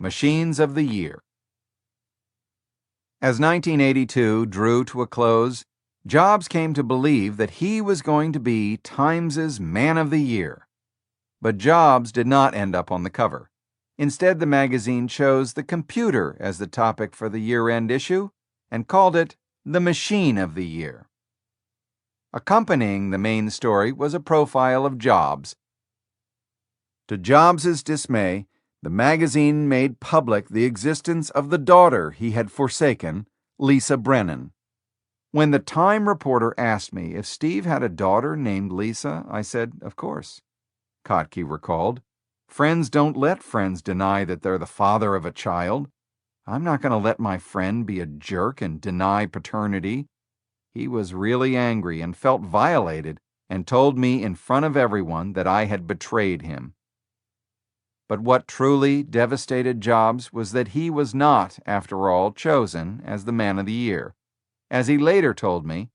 Machines of the Year. As 1982 drew to a close, Jobs came to believe that he was going to be Times' Man of the Year. But Jobs did not end up on the cover. Instead, the magazine chose the computer as the topic for the year-end issue and called it the Machine of the Year. Accompanying the main story was a profile of Jobs. To Jobs' dismay, the magazine made public the existence of the daughter he had forsaken, Lisa Brennan. When the Time reporter asked me if Steve had a daughter named Lisa, I said, of course. Kotke recalled. Friends don't let friends deny that they're the father of a child. I'm not going to let my friend be a jerk and deny paternity. He was really angry and felt violated and told me in front of everyone that I had betrayed him. But what truly devastated Jobs was that he was not, after all, chosen as the Man of the Year. As he later told me,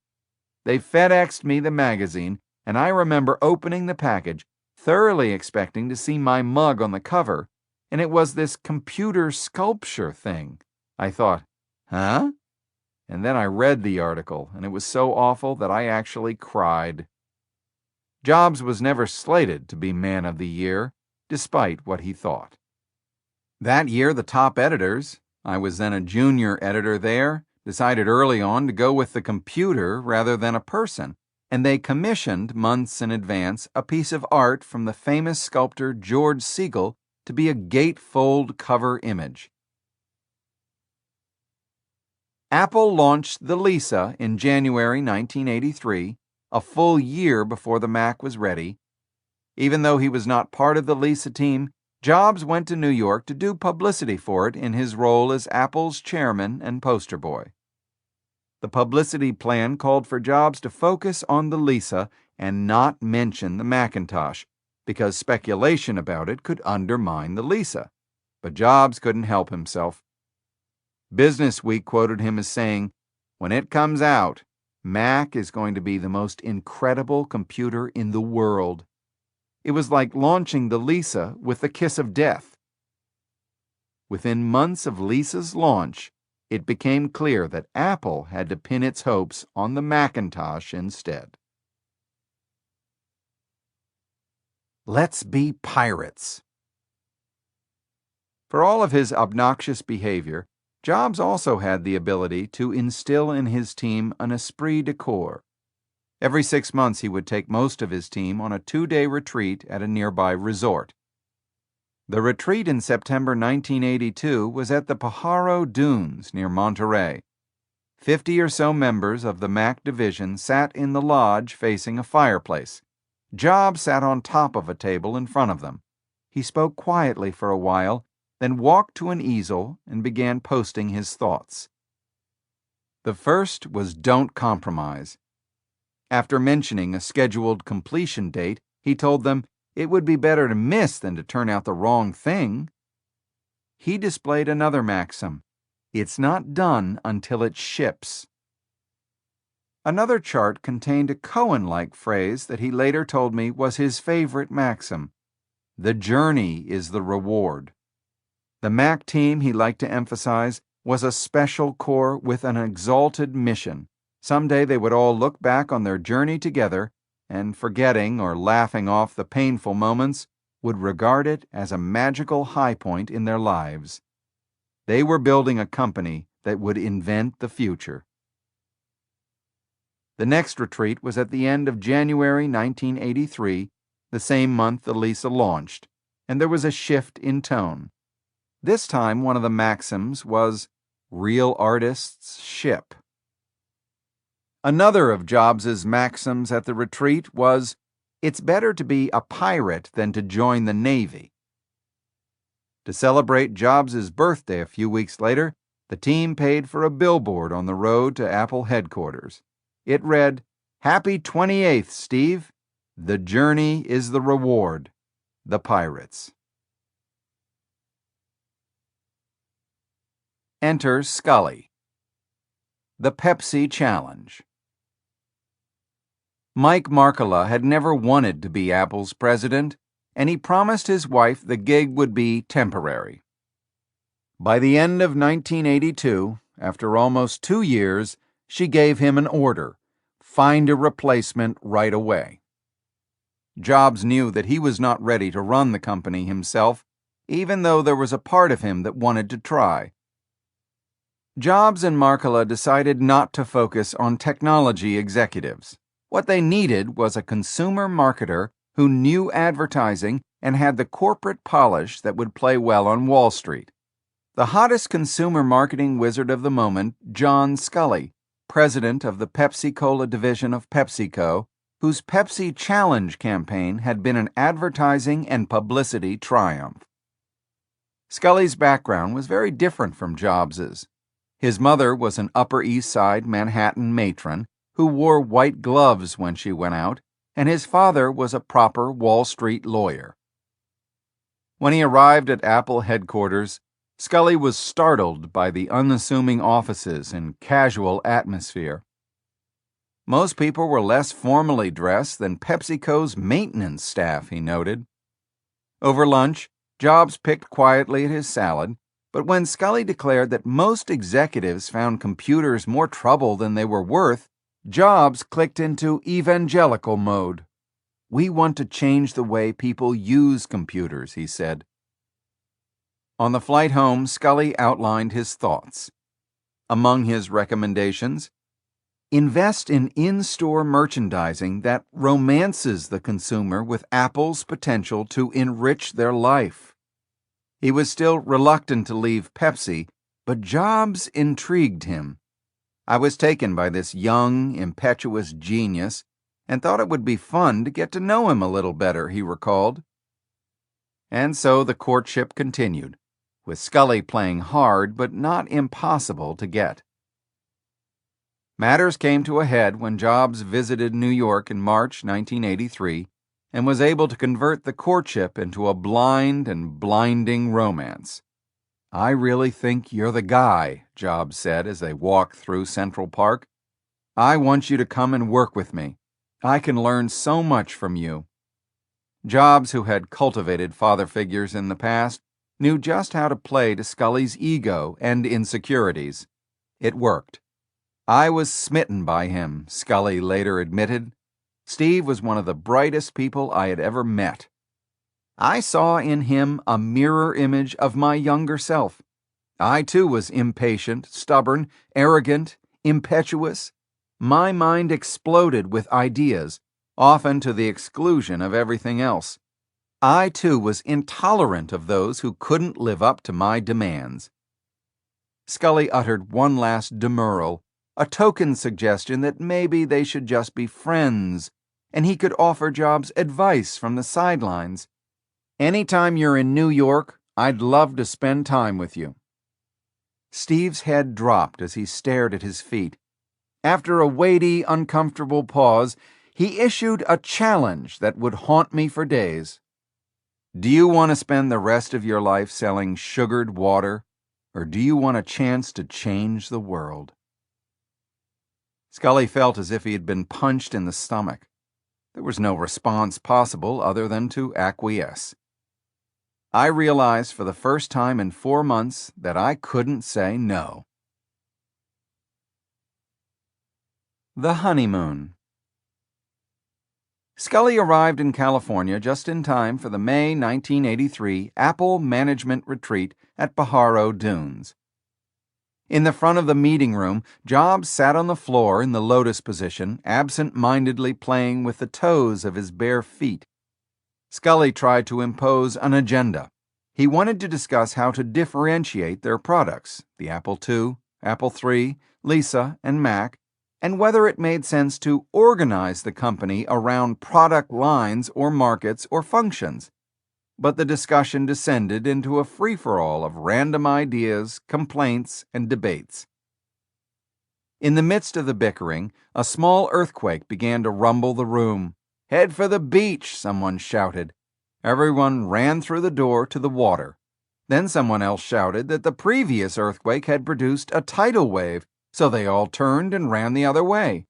they FedExed me the magazine, and I remember opening the package, thoroughly expecting to see my mug on the cover, and it was this computer sculpture thing. I thought, huh? And then I read the article, and it was so awful that I actually cried. Jobs was never slated to be Man of the Year, despite what he thought. That year, the top editors, I was then a junior editor there, decided early on to go with the computer rather than a person, and they commissioned months in advance a piece of art from the famous sculptor George Siegel to be a gatefold cover image. Apple launched the Lisa in January 1983, a full year before the Mac was ready. Even though he was not part of the Lisa team, Jobs went to New York to do publicity for it in his role as Apple's chairman and poster boy. The publicity plan called for Jobs to focus on the Lisa and not mention the Macintosh, because speculation about it could undermine the Lisa. But Jobs couldn't help himself. Business Week quoted him as saying, "When it comes out, Mac is going to be the most incredible computer in the world." It was like launching the Lisa with the kiss of death. Within months of Lisa's launch, it became clear that Apple had to pin its hopes on the Macintosh instead. Let's be pirates. For all of his obnoxious behavior, Jobs also had the ability to instill in his team an esprit de corps. Every 6 months, he would take most of his team on a 2-day retreat at a nearby resort. The retreat in September 1982 was at the Pajaro Dunes near Monterey. 50 or so members of the Mac division sat in the lodge facing a fireplace. Jobs sat on top of a table in front of them. He spoke quietly for a while, then walked to an easel and began posting his thoughts. The first was "Don't compromise." After mentioning a scheduled completion date, he told them it would be better to miss than to turn out the wrong thing. He displayed another maxim: it's not done until it ships. Another chart contained a Cohen-like phrase that he later told me was his favorite maxim: the journey is the reward. The Mac team, he liked to emphasize, was a special corps with an exalted mission. Someday they would all look back on their journey together and, forgetting or laughing off the painful moments, would regard it as a magical high point in their lives. They were building a company that would invent the future. The next retreat was at the end of January 1983, the same month the Lisa launched, and there was a shift in tone. This time, one of the maxims was, "Real artists ship." Another of Jobs's maxims at the retreat was, "It's better to be a pirate than to join the Navy." To celebrate Jobs's birthday a few weeks later, the team paid for a billboard on the road to Apple headquarters. It read, "Happy 28th, Steve. The journey is the reward. The Pirates." Enter Scully. The Pepsi Challenge. Mike Markkula had never wanted to be Apple's president, and he promised his wife the gig would be temporary. By the end of 1982, after almost 2 years, she gave him an order: find a replacement right away. Jobs knew that he was not ready to run the company himself, even though there was a part of him that wanted to try. Jobs and Markkula decided not to focus on technology executives. What they needed was a consumer marketer who knew advertising and had the corporate polish that would play well on Wall Street. The hottest consumer marketing wizard of the moment, John Sculley, president of the Pepsi-Cola division of PepsiCo, whose Pepsi Challenge campaign had been an advertising and publicity triumph. Sculley's background was very different from Jobs's. His mother was an Upper East Side Manhattan matron who wore white gloves when she went out, and his father was a proper Wall Street lawyer. When he arrived at Apple headquarters, Sculley was startled by the unassuming offices and casual atmosphere. Most people were less formally dressed than PepsiCo's maintenance staff, he noted. Over lunch, Jobs picked quietly at his salad, but when Sculley declared that most executives found computers more trouble than they were worth, Jobs clicked into evangelical mode. "We want to change the way people use computers," he said. On the flight home, Sculley outlined his thoughts. Among his recommendations, invest in in-store merchandising that romances the consumer with Apple's potential to enrich their life. He was still reluctant to leave Pepsi, but Jobs intrigued him. "I was taken by this young, impetuous genius and thought it would be fun to get to know him a little better," he recalled. And so the courtship continued, with Sculley playing hard but not impossible to get. Matters came to a head when Jobs visited New York in March 1983 and was able to convert the courtship into a blind and blinding romance. "I really think you're the guy," Jobs said as they walked through Central Park. "I want you to come and work with me. I can learn so much from you." Jobs, who had cultivated father figures in the past, knew just how to play to Sculley's ego and insecurities. It worked. "I was smitten by him," Sculley later admitted. "Steve was one of the brightest people I had ever met. I saw in him a mirror image of my younger self. I too was impatient, stubborn, arrogant, impetuous. My mind exploded with ideas, often to the exclusion of everything else. I too was intolerant of those who couldn't live up to my demands." Sculley uttered one last demurral, a token suggestion that maybe they should just be friends, and he could offer Jobs advice from the sidelines. "Anytime you're in New York, I'd love to spend time with you." Steve's head dropped as he stared at his feet. After a weighty, uncomfortable pause, he issued a challenge that would haunt me for days. "Do you want to spend the rest of your life selling sugared water, or do you want a chance to change the world?" Sculley felt as if he had been punched in the stomach. There was no response possible other than to acquiesce. "I realized for the first time in 4 months that I couldn't say no." The honeymoon. Sculley arrived in California just in time for the May 1983 Apple Management Retreat at Pajaro Dunes. In the front of the meeting room, Jobs sat on the floor in the lotus position, absent-mindedly playing with the toes of his bare feet. Sculley tried to impose an agenda. He wanted to discuss how to differentiate their products, the Apple II, Apple III, Lisa, and Mac, and whether it made sense to organize the company around product lines or markets or functions. But the discussion descended into a free-for-all of random ideas, complaints, and debates. In the midst of the bickering, a small earthquake began to rumble the room. "Head for the beach," someone shouted. Everyone ran through the door to the water. Then someone else shouted that the previous earthquake had produced a tidal wave, so they all turned and ran the other way.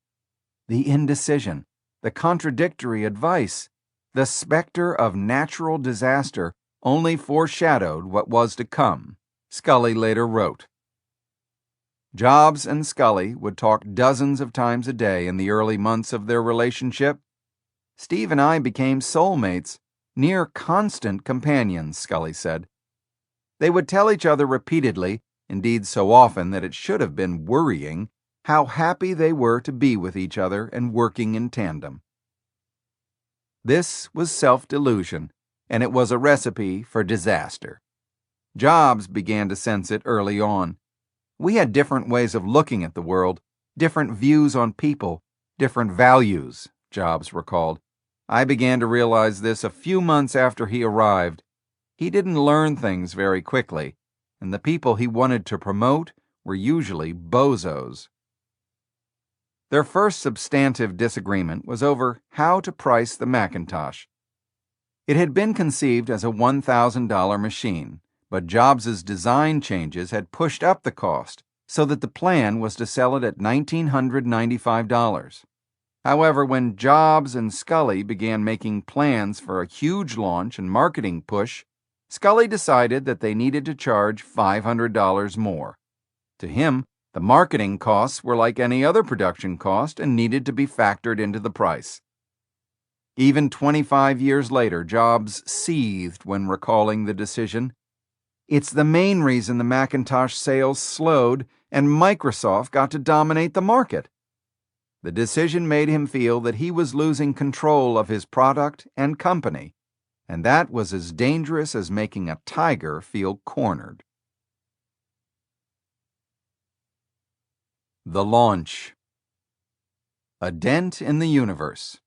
The indecision, the contradictory advice, the specter of natural disaster only foreshadowed what was to come. Scully later wrote. Jobs and Scully would talk dozens of times a day in the early months of their relationship. Steve and I became soulmates, near constant companions, Scully said. They would tell each other repeatedly, indeed so often that it should have been worrying, how happy they were to be with each other and working in tandem. This was self-delusion, and it was a recipe for disaster. Jobs began to sense it early on. We had different ways of looking at the world, different views on people, different values, Jobs recalled. I began to realize this a few months after he arrived. He didn't learn things very quickly, and the people he wanted to promote were usually bozos. Their first substantive disagreement was over how to price the Macintosh. It had been conceived as a $1,000 machine, but Jobs' design changes had pushed up the cost so that the plan was to sell it at $1,995. However, when Jobs and Scully began making plans for a huge launch and marketing push, Scully decided that they needed to charge $500 more. To him, the marketing costs were like any other production cost and needed to be factored into the price. Even 25 years later, Jobs seethed when recalling the decision. It's the main reason the Macintosh sales slowed and Microsoft got to dominate the market. The decision made him feel that he was losing control of his product and company, and that was as dangerous as making a tiger feel cornered. The launch. A dent in the universe.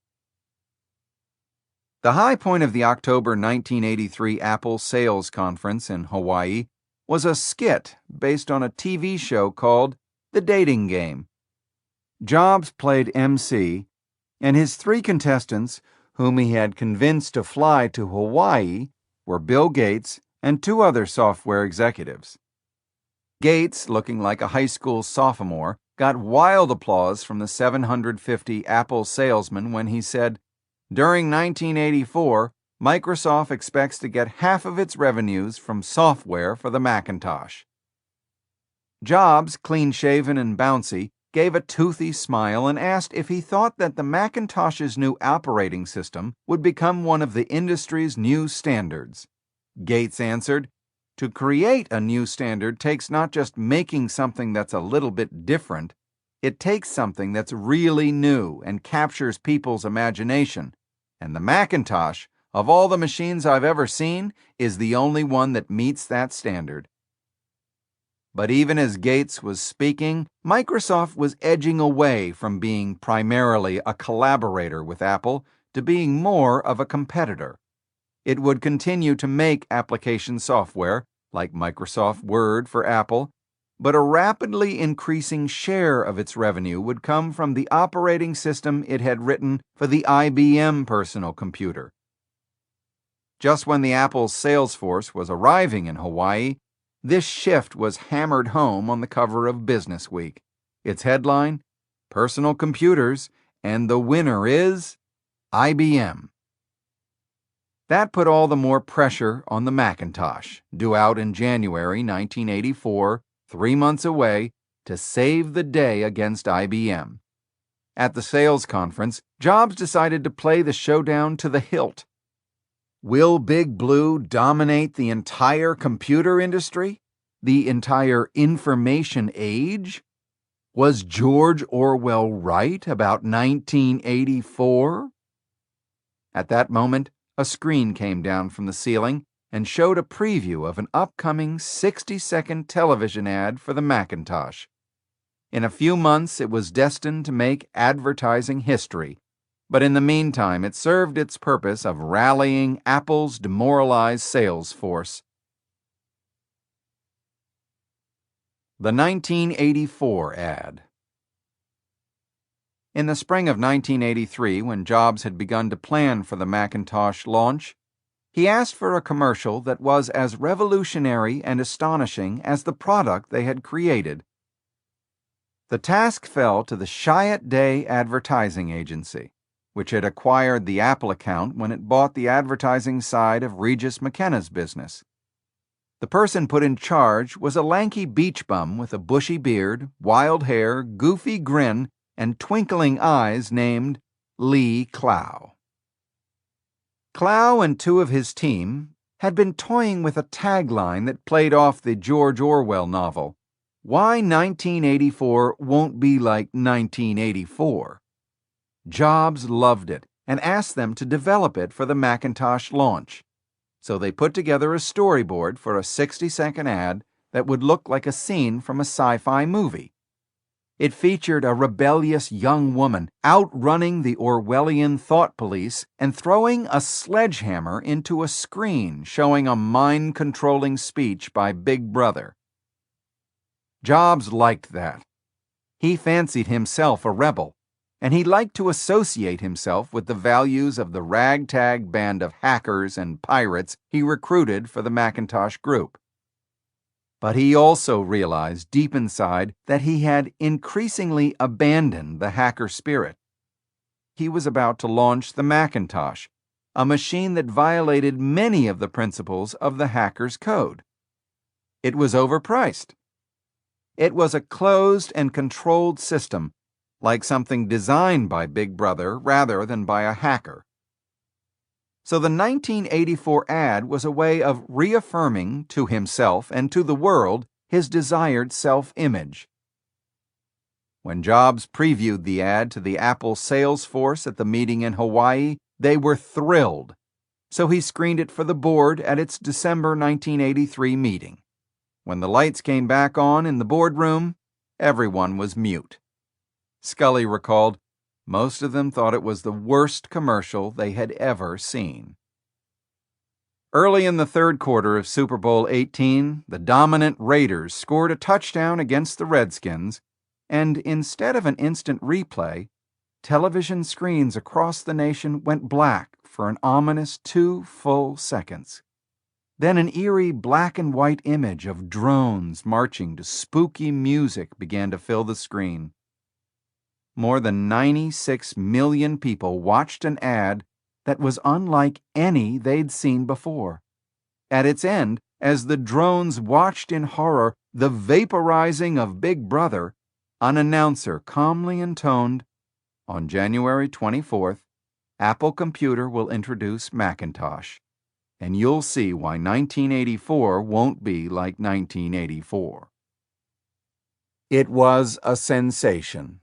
The high point of the October 1983 Apple Sales Conference in Hawaii was a skit based on a TV show called The Dating Game. Jobs played MC, and his three contestants, whom he had convinced to fly to Hawaii, were Bill Gates and two other software executives. Gates, looking like a high school sophomore, got wild applause from the 750 Apple salesmen when he said, "During 1984, Microsoft expects to get half of its revenues from software for the Macintosh." Jobs, clean-shaven and bouncy, gave a toothy smile and asked if he thought that the Macintosh's new operating system would become one of the industry's new standards. Gates answered, "To create a new standard takes not just making something that's a little bit different, it takes something that's really new and captures people's imagination. And the Macintosh, of all the machines I've ever seen, is the only one that meets that standard." But even as Gates was speaking, Microsoft was edging away from being primarily a collaborator with Apple to being more of a competitor. It would continue to make application software, like Microsoft Word for Apple, but a rapidly increasing share of its revenue would come from the operating system it had written for the IBM personal computer. Just when the Apple's sales force was arriving in Hawaii, this shift was hammered home on the cover of Business Week. Its headline, "Personal Computers, and the winner is IBM." That put all the more pressure on the Macintosh, due out in January 1984, 3 months away, to save the day against IBM. At the sales conference, Jobs decided to play the showdown to the hilt. Will Big Blue dominate the entire computer industry? The entire information age? Was George Orwell right about 1984? At that moment, a screen came down from the ceiling and showed a preview of an upcoming 60-second television ad for the Macintosh. In a few months, it was destined to make advertising history, but in the meantime, it served its purpose of rallying Apple's demoralized sales force. The 1984 ad. In the spring of 1983, when Jobs had begun to plan for the Macintosh launch, he asked for a commercial that was as revolutionary and astonishing as the product they had created. The task fell to the Chiat Day Advertising Agency, which had acquired the Apple account when it bought the advertising side of Regis McKenna's business. The person put in charge was a lanky beach bum with a bushy beard, wild hair, goofy grin, and twinkling eyes named Lee Clow. Clow and two of his team had been toying with a tagline that played off the George Orwell novel, "Why 1984 Won't Be Like 1984." Jobs loved it and asked them to develop it for the Macintosh launch. So they put together a storyboard for a 60-second ad that would look like a scene from a sci-fi movie. It featured a rebellious young woman outrunning the Orwellian thought police and throwing a sledgehammer into a screen showing a mind-controlling speech by Big Brother. Jobs liked that. He fancied himself a rebel, and he liked to associate himself with the values of the ragtag band of hackers and pirates he recruited for the Macintosh group. But he also realized deep inside that he had increasingly abandoned the hacker spirit. He was about to launch the Macintosh, a machine that violated many of the principles of the hacker's code. It was overpriced. It was a closed and controlled system, like something designed by Big Brother rather than by a hacker. So the 1984 ad was a way of reaffirming to himself and to the world his desired self-image. When Jobs previewed the ad to the Apple sales force at the meeting in Hawaii, they were thrilled. So he screened it for the board at its December 1983 meeting. When the lights came back on in the boardroom, everyone was mute. Scully recalled, most of them thought it was the worst commercial they had ever seen. Early in the third quarter of Super Bowl XVIII, the dominant Raiders scored a touchdown against the Redskins, and instead of an instant replay, television screens across the nation went black for an ominous 2 full seconds. Then an eerie black and white image of drones marching to spooky music began to fill the screen. More than 96 million people watched an ad that was unlike any they'd seen before. At its end, as the drones watched in horror the vaporizing of Big Brother, an announcer calmly intoned, "On January 24th, Apple Computer will introduce Macintosh, and you'll see why 1984 won't be like 1984. It was a sensation.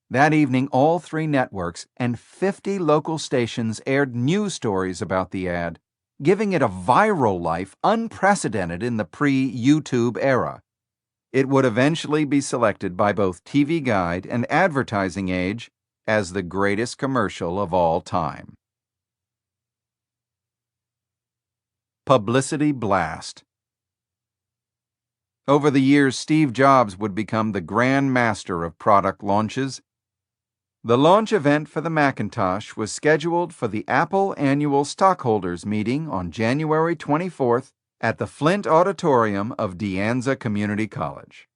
That evening, all 3 networks and 50 local stations aired news stories about the ad, giving it a viral life unprecedented in the pre-YouTube era. It would eventually be selected by both TV Guide and Advertising Age as the greatest commercial of all time. Publicity blast. Over the years, Steve Jobs would become the grand master of product launches. The launch event for the Macintosh was scheduled for the Apple annual stockholders meeting on January 24th at the Flint Auditorium of De Anza Community College.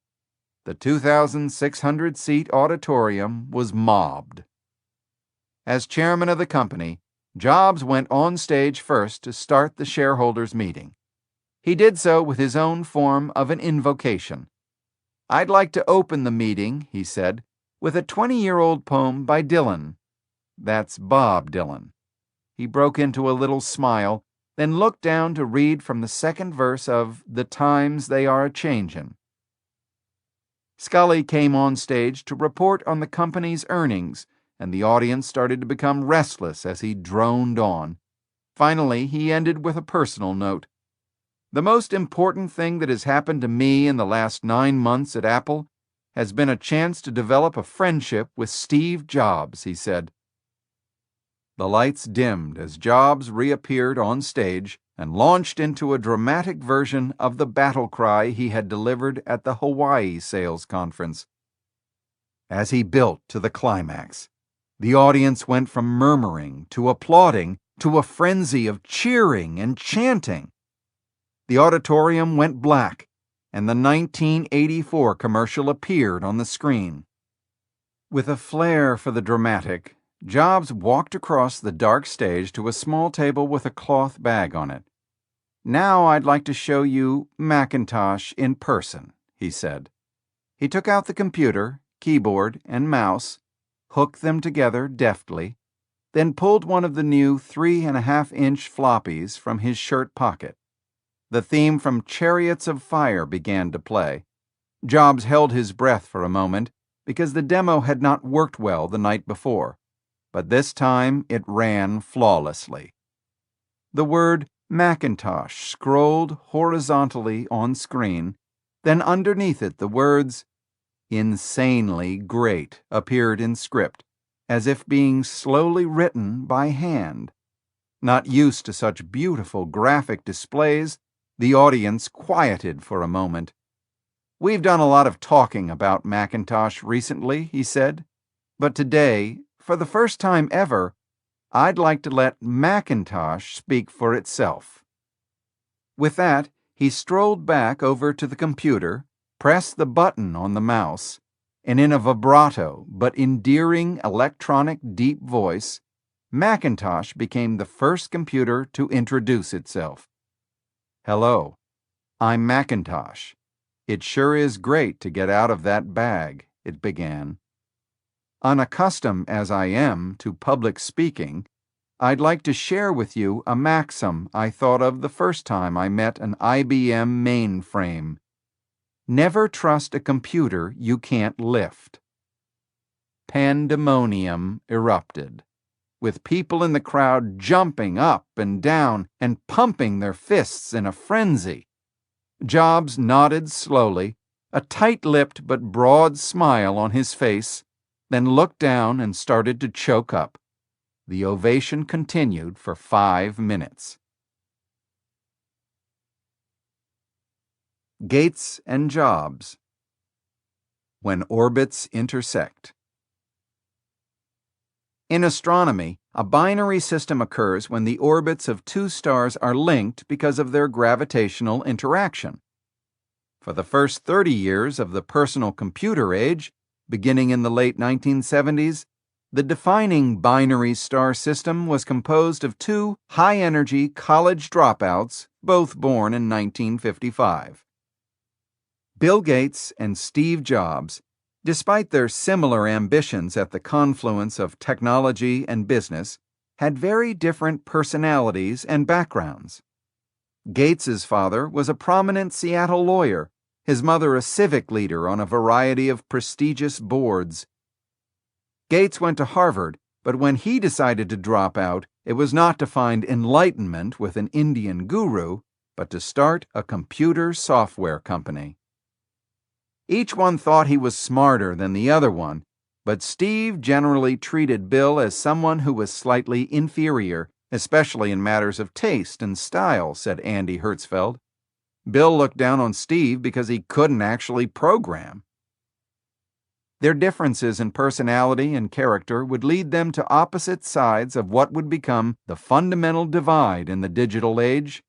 The 2,600-seat auditorium was mobbed. As chairman of the company, Jobs went on stage first to start the shareholders' meeting. He did so with his own form of an invocation. "I'd like to open the meeting," he said, "with a 20-year-old poem by Dylan." That's Bob Dylan. He broke into a little smile, then looked down to read from the second verse of "The Times They Are A-Changin'." Scully came on stage to report on the company's earnings, and the audience started to become restless as he droned on. Finally, he ended with a personal note. "The most important thing that has happened to me in the last 9 months at Apple has been a chance to develop a friendship with Steve Jobs," he said. The lights dimmed as Jobs reappeared on stage and launched into a dramatic version of the battle cry he had delivered at the Hawaii sales conference. As he built to the climax, the audience went from murmuring to applauding to a frenzy of cheering and chanting. The auditorium went black, and the 1984 commercial appeared on the screen. With a flair for the dramatic, Jobs walked across the dark stage to a small table with a cloth bag on it. Now I'd like to show you Macintosh in person, he said. He took out the computer, keyboard, and mouse, hooked them together deftly, then pulled one of the new 3.5-inch floppies from his shirt pocket. The theme from Chariots of Fire began to play. Jobs held his breath for a moment because the demo had not worked well the night before, but this time it ran flawlessly. The word Macintosh scrolled horizontally on screen, then underneath it the words "Insanely Great" appeared in script, as if being slowly written by hand. Not used to such beautiful graphic displays, the audience quieted for a moment. "We've done a lot of talking about Macintosh recently," he said, "but today, for the first time ever, I'd like to let Macintosh speak for itself." With that, he strolled back over to the computer, pressed the button on the mouse, and in a vibrato but endearing electronic deep voice, Macintosh became the first computer to introduce itself. "Hello, I'm Macintosh. It sure is great to get out of that bag," it began. "Unaccustomed as I am to public speaking, I'd like to share with you a maxim I thought of the first time I met an IBM mainframe. Never trust a computer you can't lift." Pandemonium erupted, with people in the crowd jumping up and down and pumping their fists in a frenzy. Jobs nodded slowly, a tight-lipped but broad smile on his face, then looked down and started to choke up. The ovation continued for 5 minutes. Gates and Jobs. When Orbits Intersect. In astronomy, a binary system occurs when the orbits of two stars are linked because of their gravitational interaction. For the first 30 years of the personal computer age, beginning in the late 1970s, the defining binary star system was composed of two high-energy college dropouts, both born in 1955. Bill Gates and Steve Jobs, despite their similar ambitions at the confluence of technology and business, had very different personalities and backgrounds. Gates's father was a prominent Seattle lawyer, his mother a civic leader on a variety of prestigious boards. Gates went to Harvard, but when he decided to drop out, it was not to find enlightenment with an Indian guru, but to start a computer software company. Each one thought he was smarter than the other one, but Steve generally treated Bill as someone who was slightly inferior, especially in matters of taste and style, said Andy Hertzfeld. Bill looked down on Steve because he couldn't actually program. Their differences in personality and character would lead them to opposite sides of what would become the fundamental divide in the digital age.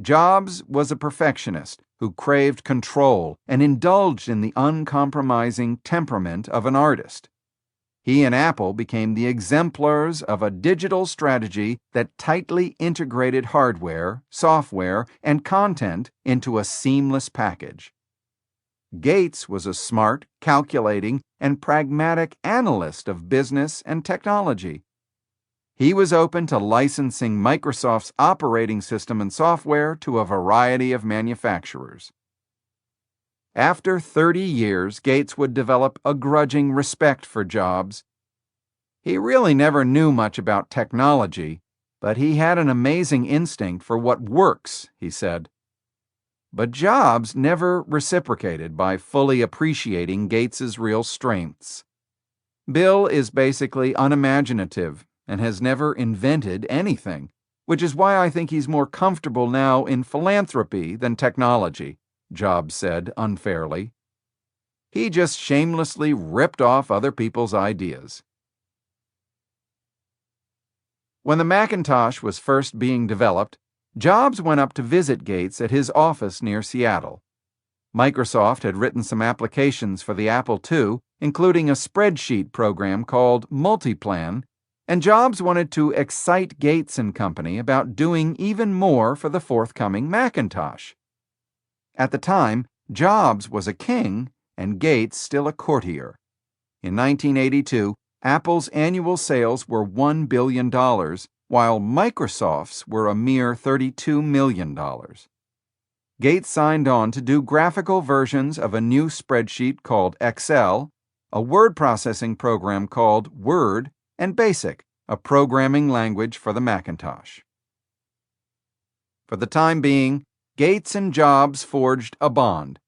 Jobs was a perfectionist who craved control and indulged in the uncompromising temperament of an artist. He and Apple became the exemplars of a digital strategy that tightly integrated hardware, software, and content into a seamless package. Gates was a smart, calculating, and pragmatic analyst of business and technology. He was open to licensing Microsoft's operating system and software to a variety of manufacturers. After 30 years, Gates would develop a grudging respect for Jobs. He really never knew much about technology, but he had an amazing instinct for what works, he said. But Jobs never reciprocated by fully appreciating Gates's real strengths. Bill is basically unimaginative and has never invented anything, which is why I think he's more comfortable now in philanthropy than technology, Jobs said unfairly. He just shamelessly ripped off other people's ideas. When the Macintosh was first being developed, Jobs went up to visit Gates at his office near Seattle. Microsoft had written some applications for the Apple II, including a spreadsheet program called Multiplan, And Jobs wanted to excite Gates and Company about doing even more for the forthcoming Macintosh. At the time, Jobs was a king and Gates still a courtier. In 1982, Apple's annual sales were $1 billion, while Microsoft's were a mere $32 million. Gates signed on to do graphical versions of a new spreadsheet called Excel, a word processing program called Word, and BASIC, a programming language for the Macintosh. For the time being, Gates and Jobs forged a bond.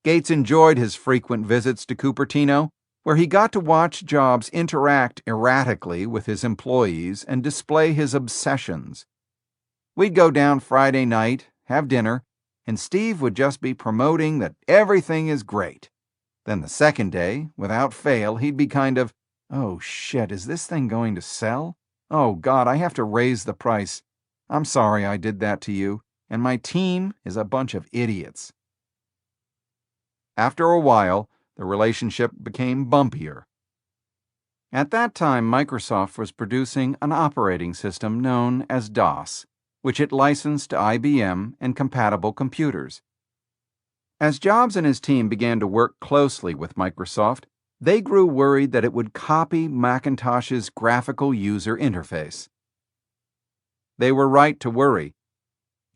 Gates enjoyed his frequent visits to Cupertino, where he got to watch Jobs interact erratically with his employees and display his obsessions. We'd go down Friday night, have dinner, and Steve would just be promoting that everything is great. Then the second day, without fail, he'd be kind of, "Oh shit, is this thing going to sell? Oh God, I have to raise the price. I'm sorry I did that to you, and my team is a bunch of idiots." After a while, the relationship became bumpier. At that time, Microsoft was producing an operating system known as DOS, which it licensed to IBM and compatible computers. As Jobs and his team began to work closely with Microsoft, they grew worried that it would copy Macintosh's graphical user interface. They were right to worry.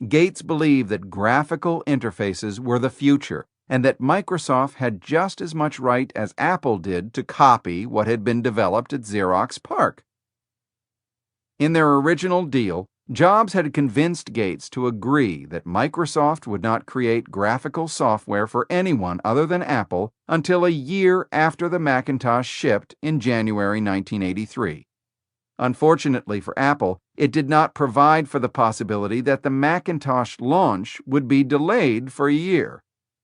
Gates believed that graphical interfaces were the future, and that Microsoft had just as much right as Apple did to copy what had been developed at Xerox PARC. In their original deal, Jobs had convinced Gates to agree that Microsoft would not create graphical software for anyone other than Apple until a year after the Macintosh shipped in January 1983. Unfortunately for Apple, it did not provide for the possibility that the Macintosh launch would be delayed for a year.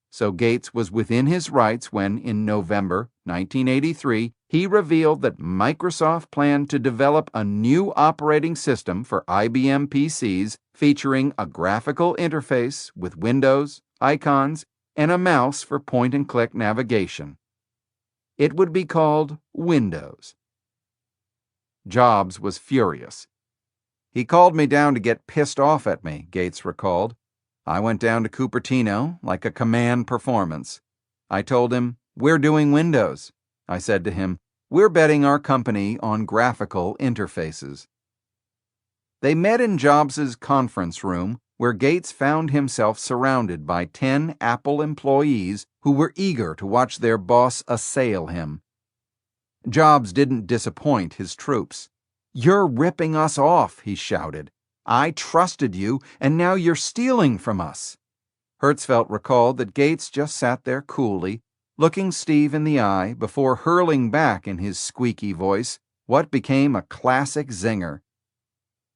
So Gates was within his rights when, in November 1983, he revealed that Microsoft planned to develop a new operating system for IBM PCs featuring a graphical interface with windows, icons, and a mouse for point-and-click navigation. It would be called Windows. Jobs was furious. "He called me down to get pissed off at me," Gates recalled. "I went down to Cupertino like a command performance. I told him, 'We're doing Windows.' I said to him, 'We're betting our company on graphical interfaces.'" They met in Jobs' conference room, where Gates found himself surrounded by 10 Apple employees who were eager to watch their boss assail him. Jobs didn't disappoint his troops. "You're ripping us off," he shouted. "I trusted you, and now you're stealing from us." Hertzfeld recalled that Gates just sat there coolly, looking Steve in the eye before hurling back in his squeaky voice what became a classic zinger.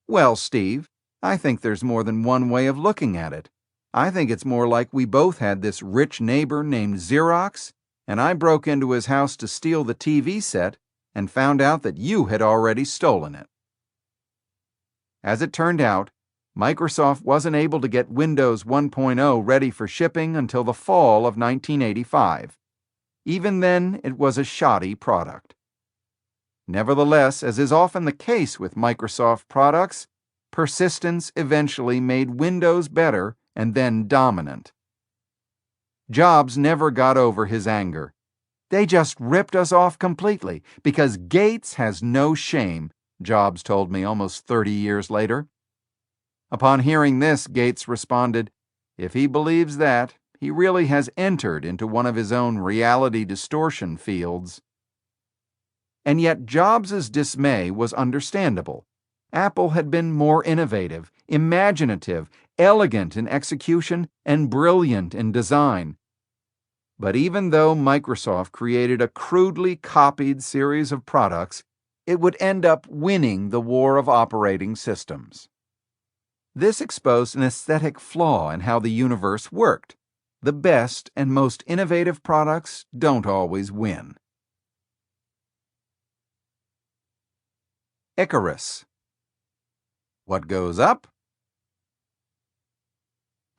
"Well, Steve, I think there's more than one way of looking at it. I think it's more like we both had this rich neighbor named Xerox, and I broke into his house to steal the TV set and found out that you had already stolen it." As it turned out, Microsoft wasn't able to get Windows 1.0 ready for shipping until the fall of 1985. Even then, it was a shoddy product. Nevertheless, as is often the case with Microsoft products, persistence eventually made Windows better and then dominant. Jobs never got over his anger. "They just ripped us off completely because Gates has no shame," Jobs told me almost 30 years later. Upon hearing this, Gates responded, "If he believes that, he really has entered into one of his own reality distortion fields." And yet Jobs' dismay was understandable. Apple had been more innovative, imaginative, elegant in execution, and brilliant in design. But even though Microsoft created a crudely copied series of products, it would end up winning the war of operating systems. This exposed an aesthetic flaw in how the universe worked. The best and most innovative products don't always win. Icarus. What goes up?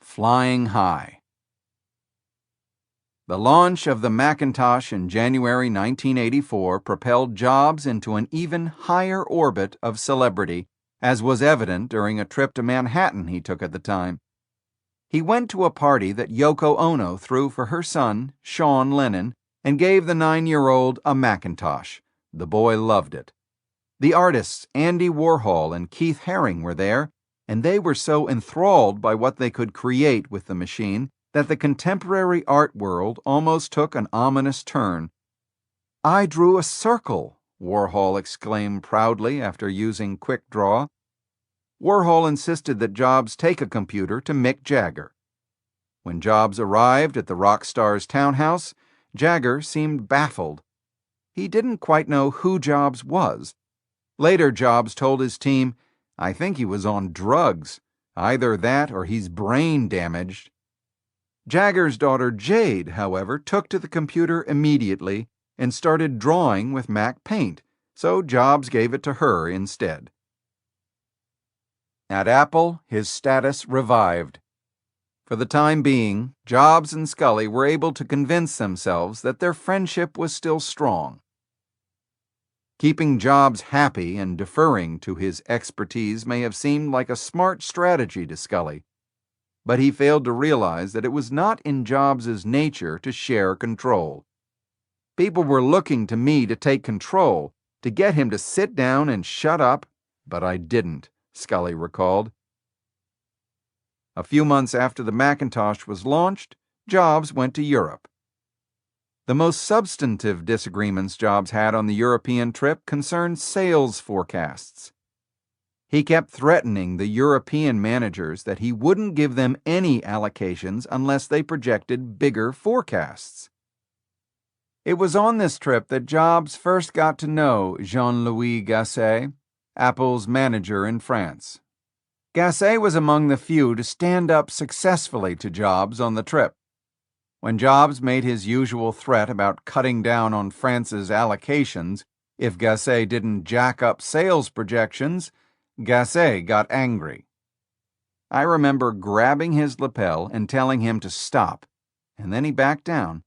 Flying high. The launch of the Macintosh in January 1984 propelled Jobs into an even higher orbit of celebrity, as was evident during a trip to Manhattan he took at the time. He went to a party that Yoko Ono threw for her son, Sean Lennon, and gave the 9-year-old a Macintosh. The boy loved it. The artists Andy Warhol and Keith Haring were there, and they were so enthralled by what they could create with the machine that the contemporary art world almost took an ominous turn. "I drew a circle," Warhol exclaimed proudly after using Quick Draw. Warhol insisted that Jobs take a computer to Mick Jagger. When Jobs arrived at the rock star's townhouse, Jagger seemed baffled. He didn't quite know who Jobs was. Later, Jobs told his team, "I think he was on drugs. Either that or he's brain damaged." Jagger's daughter Jade, however, took to the computer immediately and started drawing with Mac Paint, so Jobs gave it to her instead. At Apple, his status revived. For the time being, Jobs and Scully were able to convince themselves that their friendship was still strong. Keeping Jobs happy and deferring to his expertise may have seemed like a smart strategy to Scully, but he failed to realize that it was not in Jobs' nature to share control. People were looking to me to take control, to get him to sit down and shut up, but I didn't, Scully recalled. A few months after the Macintosh was launched, Jobs went to Europe. The most substantive disagreements Jobs had on the European trip concerned sales forecasts. He kept threatening the European managers that he wouldn't give them any allocations unless they projected bigger forecasts. It was on this trip that Jobs first got to know Jean-Louis Gasset, Apple's manager in France. Gasset was among the few to stand up successfully to Jobs on the trip. When Jobs made his usual threat about cutting down on France's allocations if Gasset didn't jack up sales projections, Gasset got angry. I remember grabbing his lapel and telling him to stop, and then he backed down.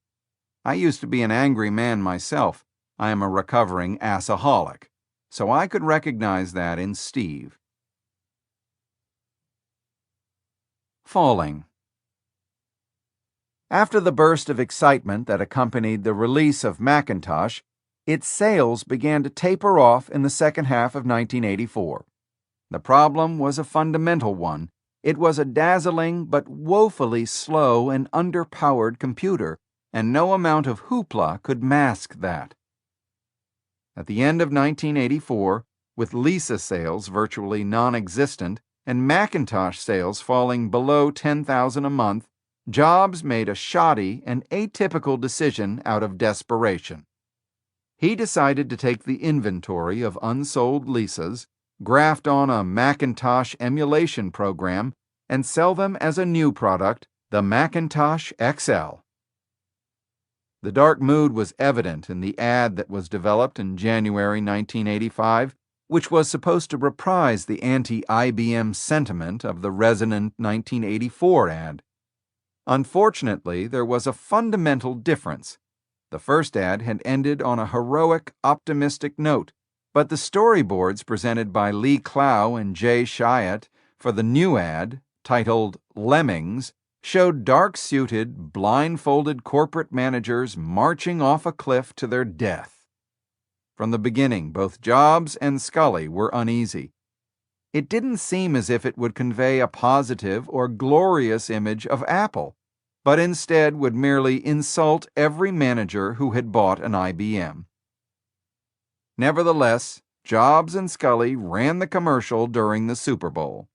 I used to be an angry man myself. I am a recovering assaholic, so I could recognize that in Steve. Falling. After the burst of excitement that accompanied the release of Macintosh, its sales began to taper off in the second half of 1984. The problem was a fundamental one. It was a dazzling but woefully slow and underpowered computer, and no amount of hoopla could mask that. At the end of 1984, with Lisa sales virtually non-existent and Macintosh sales falling below 10,000 a month, Jobs made a shoddy and atypical decision out of desperation. He decided to take the inventory of unsold Lisas, graft on a Macintosh emulation program, and sell them as a new product, the Macintosh XL. The dark mood was evident in the ad that was developed in January 1985, which was supposed to reprise the anti-IBM sentiment of the resonant 1984 ad. Unfortunately, there was a fundamental difference. The first ad had ended on a heroic, optimistic note, but the storyboards presented by Lee Clow and Jay Chiat for the new ad, titled Lemmings, showed dark-suited, blindfolded corporate managers marching off a cliff to their death. From the beginning, both Jobs and Scully were uneasy. It didn't seem as if it would convey a positive or glorious image of Apple, but instead would merely insult every manager who had bought an IBM. Nevertheless, Jobs and Scully ran the commercial during the Super Bowl.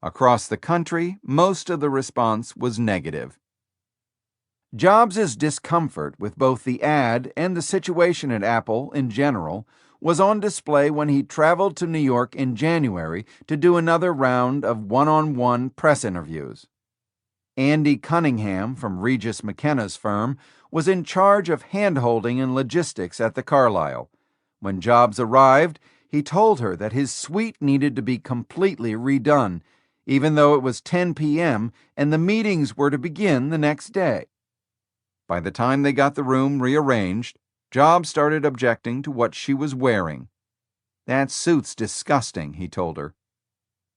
Across the country, most of the response was negative. Jobs' discomfort with both the ad and the situation at Apple in general was on display when he traveled to New York in January to do another round of one-on-one press interviews. Andy Cunningham from Regis McKenna's firm was in charge of hand-holding and logistics at the Carlyle. When Jobs arrived, he told her that his suite needed to be completely redone, even though it was 10 p.m. and the meetings were to begin the next day. By the time they got the room rearranged, Jobs started objecting to what she was wearing. "That suit's disgusting," he told her.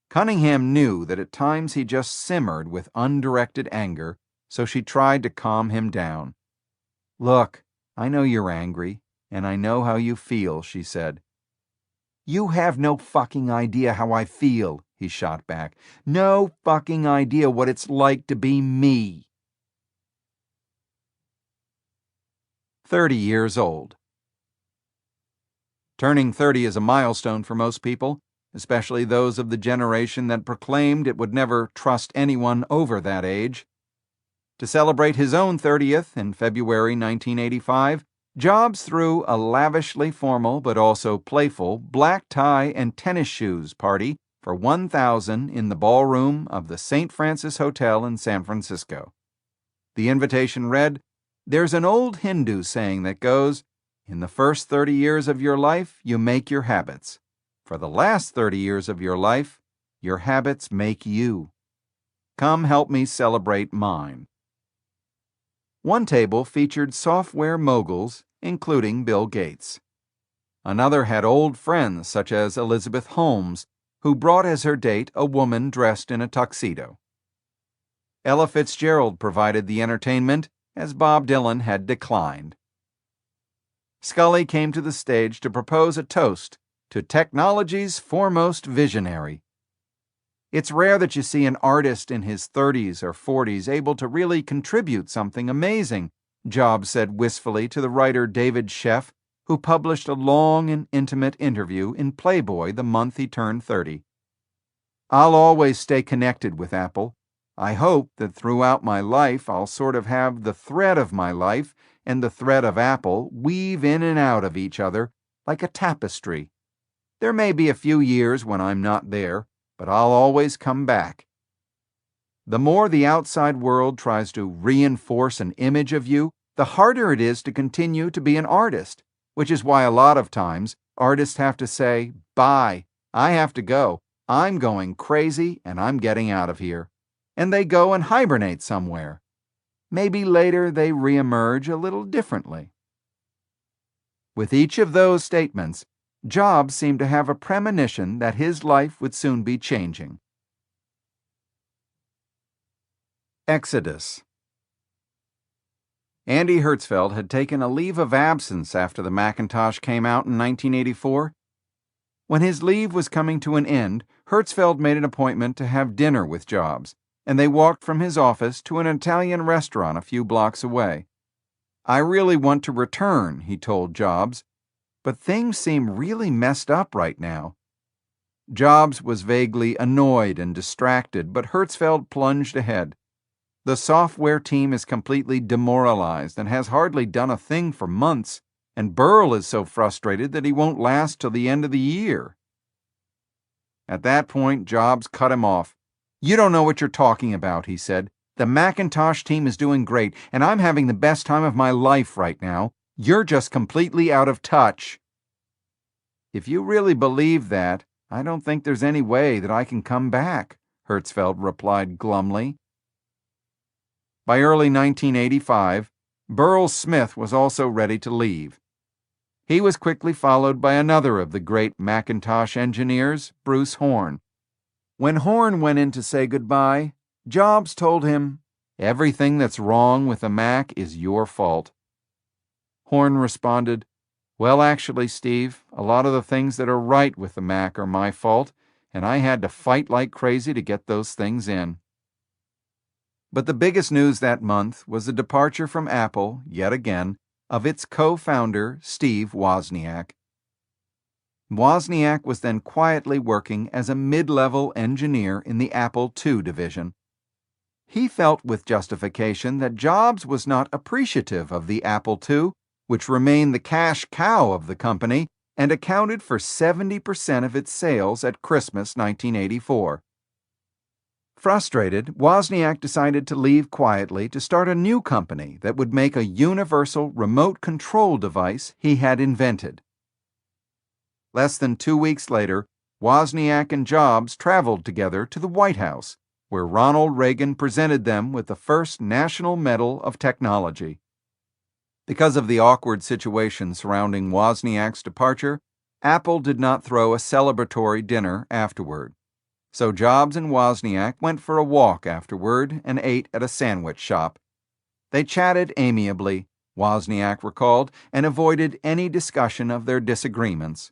Cunningham knew that at times he just simmered with undirected anger, so she tried to calm him down. "Look, I know you're angry, and I know how you feel," she said. "You have no fucking idea how I feel," he shot back. "No fucking idea what it's like to be me." 30 years old. Turning 30 is a milestone for most people, especially those of the generation that proclaimed it would never trust anyone over that age. To celebrate his own 30th in February 1985, Jobs threw a lavishly formal but also playful black tie and tennis shoes party for 1,000 in the ballroom of the St. Francis Hotel in San Francisco. The invitation read, "There's an old Hindu saying that goes, 'In the first 30 years of your life, you make your habits. For the last 30 years of your life, your habits make you. Come help me celebrate mine.'" One table featured software moguls, including Bill Gates. Another had old friends such as Elizabeth Holmes, who brought as her date a woman dressed in a tuxedo. Ella Fitzgerald provided the entertainment, as Bob Dylan had declined. Scully came to the stage to propose a toast to technology's foremost visionary. It's rare that you see an artist in his 30s or 40s able to really contribute something amazing, Jobs said wistfully to the writer David Sheff, who published a long and intimate interview in Playboy the month he turned 30. "I'll always stay connected with Apple. I hope that throughout my life I'll sort of have the thread of my life and the thread of Apple weave in and out of each other like a tapestry. There may be a few years when I'm not there, but I'll always come back." The more the outside world tries to reinforce an image of you, the harder it is to continue to be an artist, which is why a lot of times artists have to say, "Bye, I have to go. I'm going crazy and I'm getting out of here." And they go and hibernate somewhere. Maybe later they reemerge a little differently. With each of those statements, Jobs seemed to have a premonition that his life would soon be changing. Exodus. Andy Hertzfeld had taken a leave of absence after the Macintosh came out in 1984. When his leave was coming to an end, Hertzfeld made an appointment to have dinner with Jobs, and they walked from his office to an Italian restaurant a few blocks away. "I really want to return," he told Jobs, "but things seem really messed up right now." Jobs was vaguely annoyed and distracted, but Hertzfeld plunged ahead. "The software team is completely demoralized and has hardly done a thing for months, and Burl is so frustrated that he won't last till the end of the year." At that point, Jobs cut him off. "You don't know what you're talking about," he said. "The Macintosh team is doing great, and I'm having the best time of my life right now. You're just completely out of touch." "If you really believe that, I don't think there's any way that I can come back," Hertzfeld replied glumly. By early 1985, Burl Smith was also ready to leave. He was quickly followed by another of the great Macintosh engineers, Bruce Horn. When Horn went in to say goodbye, Jobs told him, "Everything that's wrong with the Mac is your fault." Horn responded, "Well, actually, Steve, a lot of the things that are right with the Mac are my fault, and I had to fight like crazy to get those things in." But the biggest news that month was the departure from Apple, yet again, of its co-founder, Steve Wozniak. Wozniak was then quietly working as a mid-level engineer in the Apple II division. He felt with justification that Jobs was not appreciative of the Apple II, which remained the cash cow of the company and accounted for 70% of its sales at Christmas 1984. Frustrated, Wozniak decided to leave quietly to start a new company that would make a universal remote control device he had invented. Less than 2 weeks later, Wozniak and Jobs traveled together to the White House, where Ronald Reagan presented them with the first National Medal of Technology. Because of the awkward situation surrounding Wozniak's departure, Apple did not throw a celebratory dinner afterward. So Jobs and Wozniak went for a walk afterward and ate at a sandwich shop. They chatted amiably, Wozniak recalled, and avoided any discussion of their disagreements.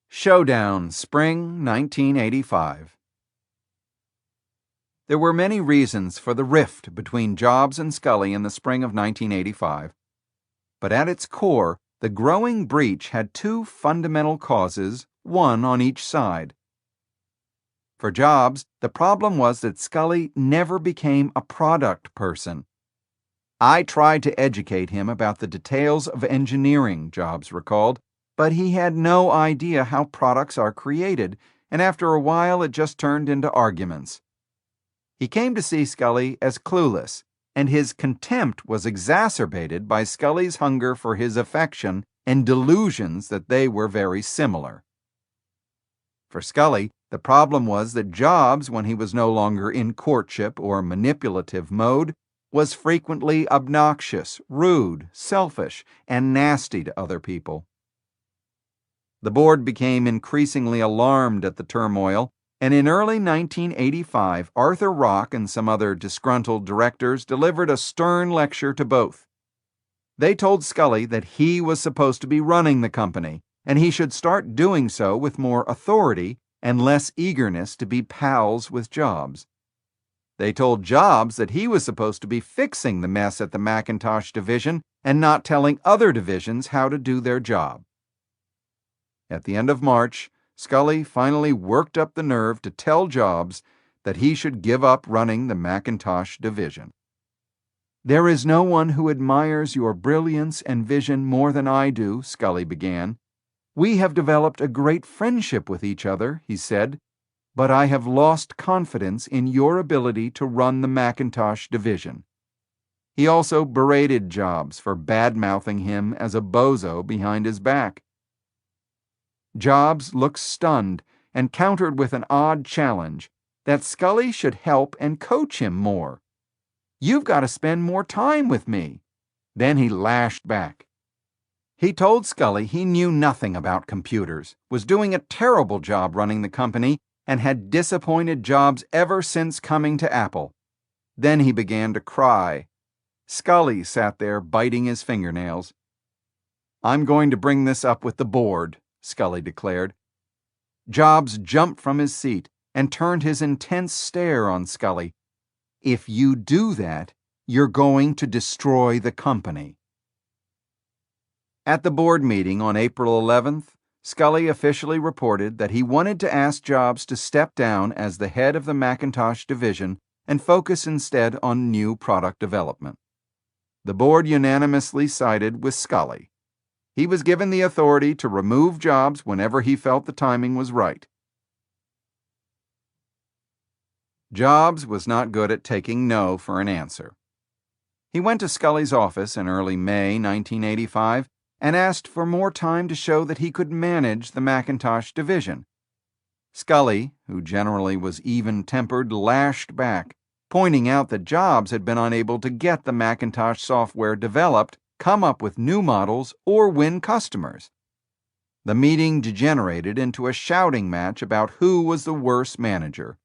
Showdown, Spring 1985. There were many reasons for the rift between Jobs and Scully in the spring of 1985. But at its core, the growing breach had two fundamental causes, one on each side. For Jobs, the problem was that Scully never became a product person. "I tried to educate him about the details of engineering," Jobs recalled, "but he had no idea how products are created, and after a while it just turned into arguments." He came to see Scully as clueless, and his contempt was exacerbated by Scully's hunger for his affection and delusions that they were very similar. For Scully, the problem was that Jobs, when he was no longer in courtship or manipulative mode, was frequently obnoxious, rude, selfish, and nasty to other people. The board became increasingly alarmed at the turmoil, and in early 1985, Arthur Rock and some other disgruntled directors delivered a stern lecture to both. They told Scully that he was supposed to be running the company, and he should start doing so with more authority and less eagerness to be pals with Jobs. They told Jobs that he was supposed to be fixing the mess at the Macintosh division and not telling other divisions how to do their job. At the end of March, Scully finally worked up the nerve to tell Jobs that he should give up running the Macintosh division. "There is no one who admires your brilliance and vision more than I do," Scully began. "We have developed a great friendship with each other," he said, "but I have lost confidence in your ability to run the Macintosh division." He also berated Jobs for bad-mouthing him as a bozo behind his back. Jobs looked stunned and countered with an odd challenge that Scully should help and coach him more. "You've got to spend more time with me." Then he lashed back. He told Scully he knew nothing about computers, was doing a terrible job running the company, and had disappointed Jobs ever since coming to Apple. Then he began to cry. Scully sat there biting his fingernails. "I'm going to bring this up with the board," Scully declared. Jobs jumped from his seat and turned his intense stare on Scully. "If you do that, you're going to destroy the company." At the board meeting on April 11th, Scully officially reported that he wanted to ask Jobs to step down as the head of the Macintosh division and focus instead on new product development. The board unanimously sided with Scully. He was given the authority to remove Jobs whenever he felt the timing was right. Jobs was not good at taking no for an answer. He went to Scully's office in early May 1985 and asked for more time to show that he could manage the Macintosh division. Scully, who generally was even-tempered, lashed back, pointing out that Jobs had been unable to get the Macintosh software developed, come up with new models, or win customers. The meeting degenerated into a shouting match about who was the worse manager.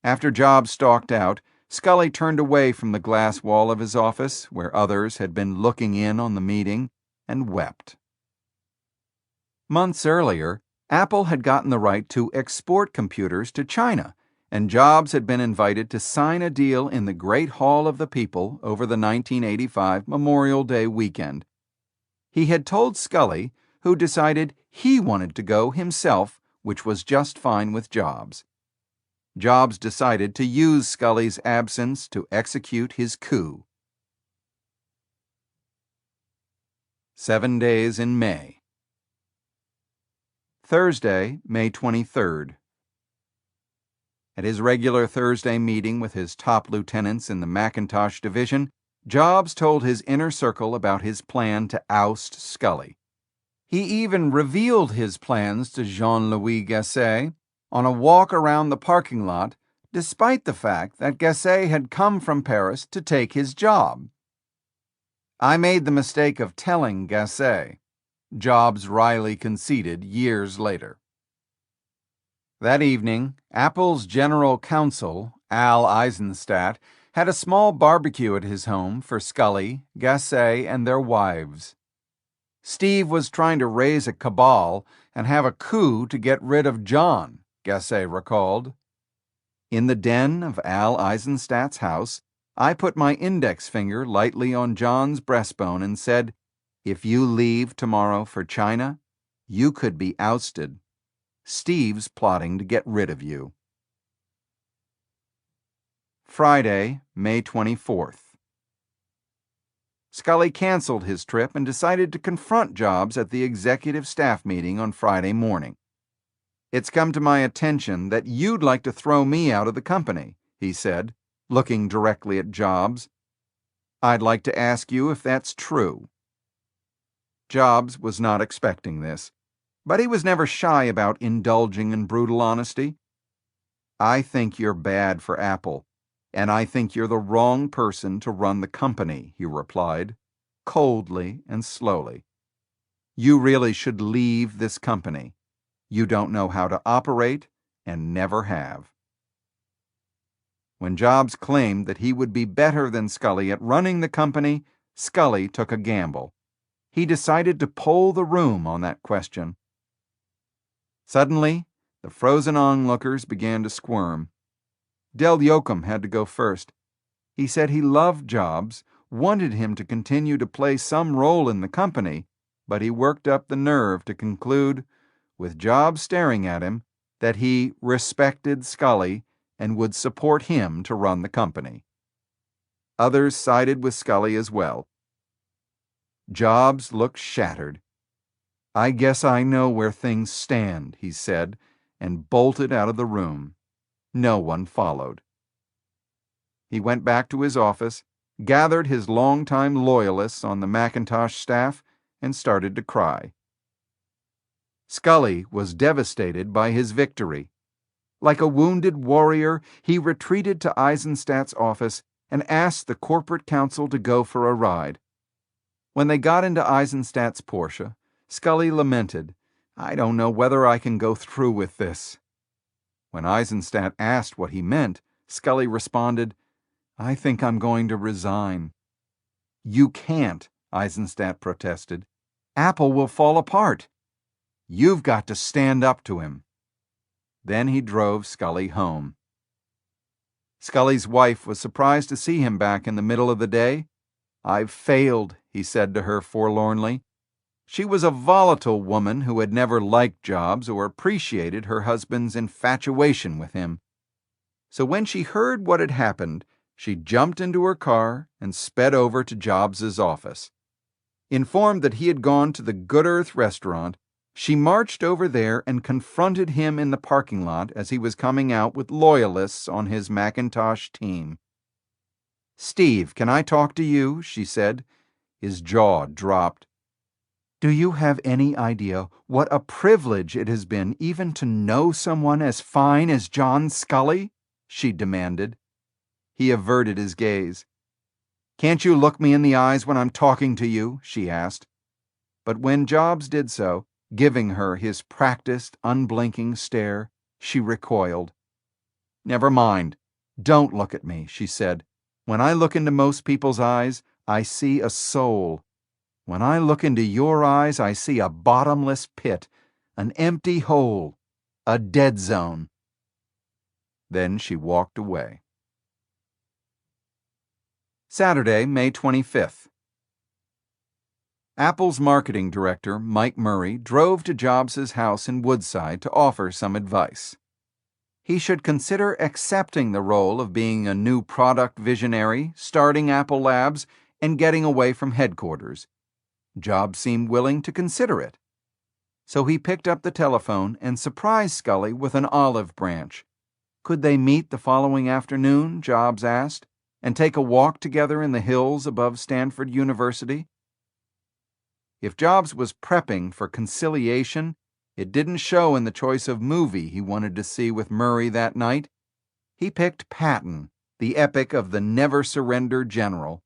After Jobs stalked out, Scully turned away from the glass wall of his office, where others had been looking in on the meeting, and wept. Months earlier, Apple had gotten the right to export computers to China, and Jobs had been invited to sign a deal in the Great Hall of the People over the 1985 Memorial Day weekend. He had told Scully, who decided he wanted to go himself, which was just fine with Jobs. Jobs decided to use Scully's absence to execute his coup. 7 days in May. Thursday, May 23rd. At his regular Thursday meeting with his top lieutenants in the Macintosh division, Jobs told his inner circle about his plan to oust Scully. He even revealed his plans to Jean-Louis Gasset on a walk around the parking lot despite the fact that Gasset had come from Paris to take his job. I made the mistake of telling Gasset, Jobs wryly conceded years later. That evening, Apple's general counsel, Al Eisenstadt, had a small barbecue at his home for Scully, Gasset, and their wives. Steve was trying to raise a cabal and have a coup to get rid of John, Gasset recalled. In the den of Al Eisenstadt's house, I put my index finger lightly on John's breastbone and said, "If you leave tomorrow for China, you could be ousted. Steve's plotting to get rid of you." Friday, May 24th. Scully canceled his trip and decided to confront Jobs at the executive staff meeting on Friday morning. "It's come to my attention that you'd like to throw me out of the company," he said, looking directly at Jobs. "I'd like to ask you if that's true." Jobs was not expecting this, but he was never shy about indulging in brutal honesty. "I think you're bad for Apple, and I think you're the wrong person to run the company," he replied, coldly and slowly. "You really should leave this company. You don't know how to operate and never have." When Jobs claimed that he would be better than Scully at running the company, Scully took a gamble. He decided to poll the room on that question. Suddenly, the frozen onlookers began to squirm. Del Yoakum had to go first. He said he loved Jobs, wanted him to continue to play some role in the company, but he worked up the nerve to conclude, with Jobs staring at him, that he respected Scully and would support him to run the company. Others sided with Scully as well. Jobs looked shattered. "I guess I know where things stand," he said, and bolted out of the room. No one followed. He went back to his office, gathered his longtime loyalists on the Macintosh staff, and started to cry. Scully was devastated by his victory. Like a wounded warrior, he retreated to Eisenstadt's office and asked the corporate counsel to go for a ride. When they got into Eisenstadt's Porsche, Scully lamented, "I don't know whether I can go through with this." When Eisenstadt asked what he meant, Scully responded, "I think I'm going to resign." "You can't," Eisenstadt protested. "Apple will fall apart. You've got to stand up to him." Then he drove Scully home. Scully's wife was surprised to see him back in the middle of the day. "I've failed," he said to her forlornly. She was a volatile woman who had never liked Jobs or appreciated her husband's infatuation with him. So when she heard what had happened, she jumped into her car and sped over to Jobs's office. Informed that he had gone to the Good Earth restaurant, she marched over there and confronted him in the parking lot as he was coming out with loyalists on his Macintosh team. "Steve, can I talk to you?" she said. His jaw dropped. "Do you have any idea what a privilege it has been even to know someone as fine as John Scully?" she demanded. He averted his gaze. "Can't you look me in the eyes when I'm talking to you?" she asked. But when Jobs did so, giving her his practiced, unblinking stare, she recoiled. "Never mind. Don't look at me," she said. "When I look into most people's eyes, I see a soul. When I look into your eyes, I see a bottomless pit, an empty hole, a dead zone." Then she walked away. Saturday, May 25th. Apple's marketing director, Mike Murray, drove to Jobs' house in Woodside to offer some advice. He should consider accepting the role of being a new product visionary, starting Apple Labs, and getting away from headquarters. Jobs seemed willing to consider it. So he picked up the telephone and surprised Scully with an olive branch. Could they meet the following afternoon, Jobs asked, and take a walk together in the hills above Stanford University? If Jobs was prepping for conciliation, it didn't show in the choice of movie he wanted to see with Murray that night. He picked Patton, the epic of the never-surrender general,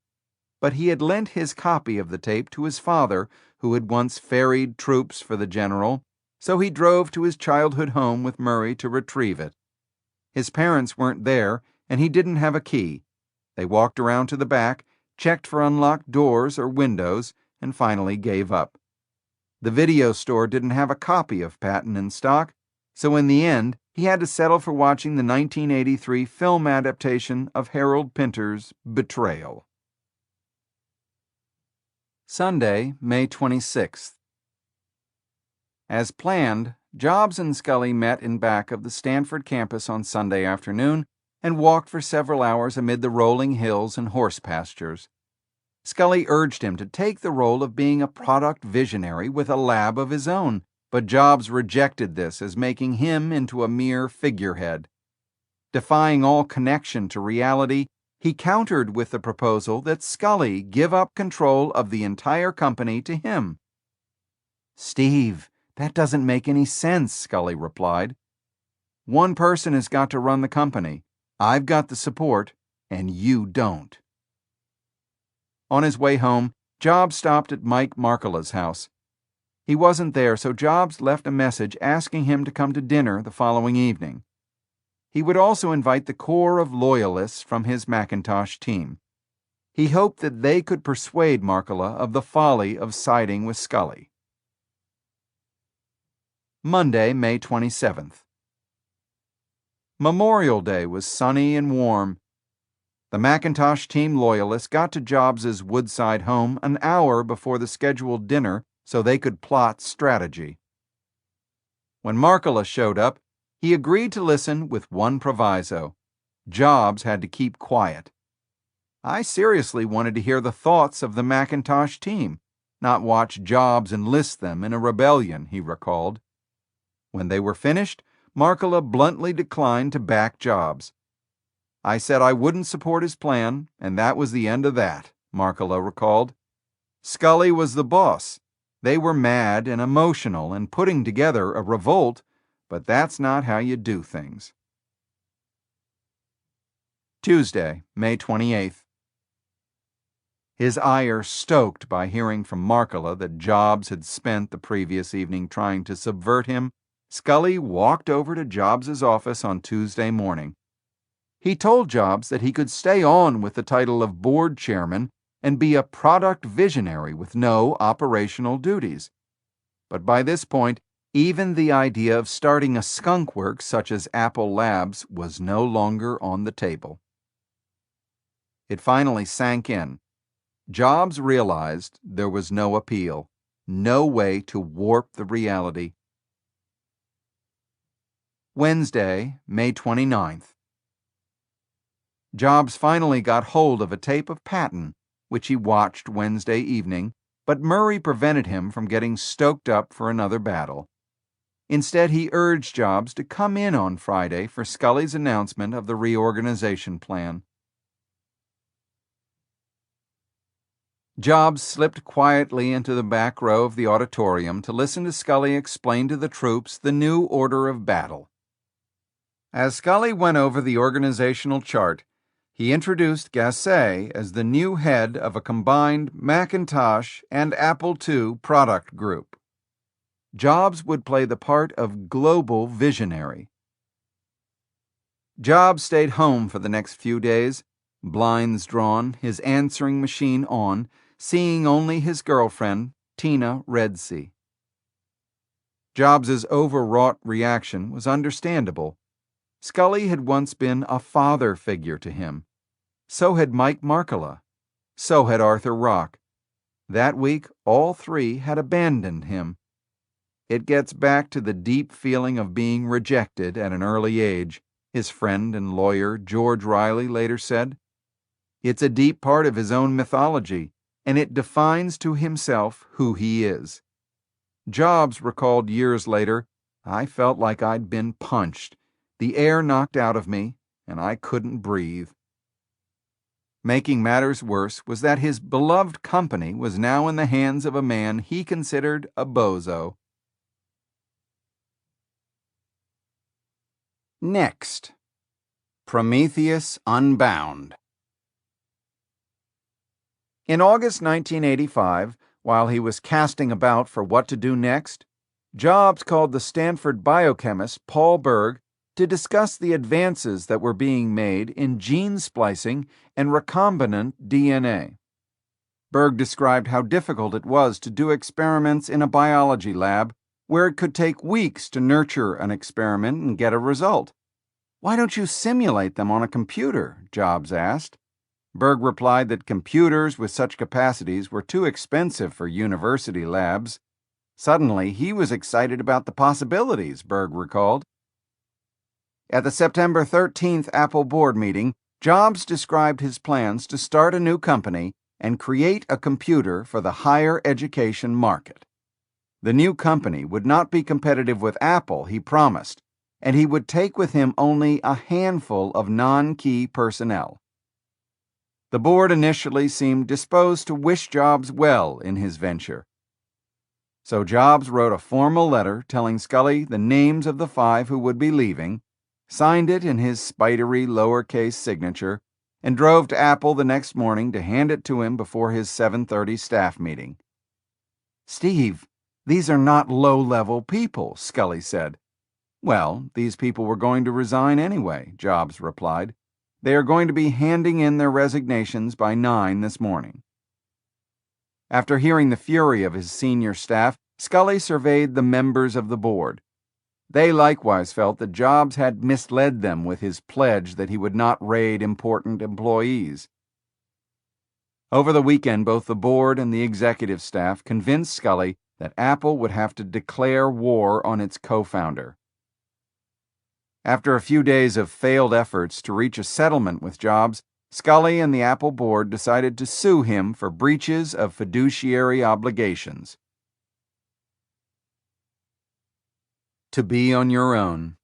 but he had lent his copy of the tape to his father, who had once ferried troops for the general, so he drove to his childhood home with Murray to retrieve it. His parents weren't there, and he didn't have a key. They walked around to the back, checked for unlocked doors or windows, and finally gave up. The video store didn't have a copy of Patton in stock, so in the end, he had to settle for watching the 1983 film adaptation of Harold Pinter's Betrayal. Sunday, May 26th. As planned, Jobs and Scully met in back of the Stanford campus on Sunday afternoon and walked for several hours amid the rolling hills and horse pastures. Scully urged him to take the role of being a product visionary with a lab of his own, but Jobs rejected this as making him into a mere figurehead. Defying all connection to reality, he countered with the proposal that Scully give up control of the entire company to him. "Steve, that doesn't make any sense," Scully replied. "One person has got to run the company. I've got the support, and you don't." On his way home, Jobs stopped at Mike Markkula's house. He wasn't there, so Jobs left a message asking him to come to dinner the following evening. He would also invite the core of loyalists from his Macintosh team. He hoped that they could persuade Markkula of the folly of siding with Scully. Monday, May 27th. Memorial Day was sunny and warm. The Macintosh team loyalists got to Jobs' Woodside home an hour before the scheduled dinner so they could plot strategy. When Markkula showed up, he agreed to listen with one proviso. Jobs had to keep quiet. "I seriously wanted to hear the thoughts of the Macintosh team, not watch Jobs enlist them in a rebellion," he recalled. When they were finished, Markkula bluntly declined to back Jobs. "I said I wouldn't support his plan, and that was the end of that," Markkula recalled. Scully was the boss. They were mad and emotional and putting together a revolt, but that's not how you do things. Tuesday, May 28th. His ire stoked by hearing from Markkula that Jobs had spent the previous evening trying to subvert him, Scully walked over to Jobs' office on Tuesday morning. He told Jobs that he could stay on with the title of board chairman and be a product visionary with no operational duties. But by this point, even the idea of starting a skunk works such as Apple Labs was no longer on the table. It finally sank in. Jobs realized there was no appeal, no way to warp the reality. Wednesday, May 29th. Jobs finally got hold of a tape of Patton, which he watched Wednesday evening, but Murray prevented him from getting stoked up for another battle. Instead, he urged Jobs to come in on Friday for Scully's announcement of the reorganization plan. Jobs slipped quietly into the back row of the auditorium to listen to Scully explain to the troops the new order of battle. As Scully went over the organizational chart, he introduced Gasset as the new head of a combined Macintosh and Apple II product group. Jobs would play the part of global visionary. Jobs stayed home for the next few days, blinds drawn, his answering machine on, seeing only his girlfriend, Tina Redsea. Jobs' overwrought reaction was understandable. Scully had once been a father figure to him. So had Mike Markkula. So had Arthur Rock. That week, all three had abandoned him. It gets back to the deep feeling of being rejected at an early age, his friend and lawyer George Riley later said. It's a deep part of his own mythology, and it defines to himself who he is. Jobs recalled years later, "I felt like I'd been punched. The air knocked out of me, and I couldn't breathe." Making matters worse was that his beloved company was now in the hands of a man he considered a bozo. Next. Prometheus Unbound. In August 1985, while he was casting about for what to do next, Jobs called the Stanford biochemist Paul Berg to discuss the advances that were being made in gene splicing and recombinant DNA. Berg described how difficult it was to do experiments in a biology lab where it could take weeks to nurture an experiment and get a result. "Why don't you simulate them on a computer?" Jobs asked. Berg replied that computers with such capacities were too expensive for university labs. Suddenly, he was excited about the possibilities, Berg recalled. At the September 13th Apple board meeting, Jobs described his plans to start a new company and create a computer for the higher education market. The new company would not be competitive with Apple, he promised, and he would take with him only a handful of non-key personnel. The board initially seemed disposed to wish Jobs well in his venture. So Jobs wrote a formal letter telling Scully the names of the 5 who would be leaving, signed it in his spidery lowercase signature, and drove to Apple the next morning to hand it to him before his 7:30 staff meeting. "Steve, these are not low-level people," Scully said. "Well, these people were going to resign anyway," Jobs replied. "They are going to be handing in their resignations by 9 this morning." After hearing the fury of his senior staff, Scully surveyed the members of the board. They likewise felt that Jobs had misled them with his pledge that he would not raid important employees. Over the weekend, both the board and the executive staff convinced Scully that Apple would have to declare war on its co-founder. After a few days of failed efforts to reach a settlement with Jobs, Scully and the Apple board decided to sue him for breaches of fiduciary obligations. To be on your own.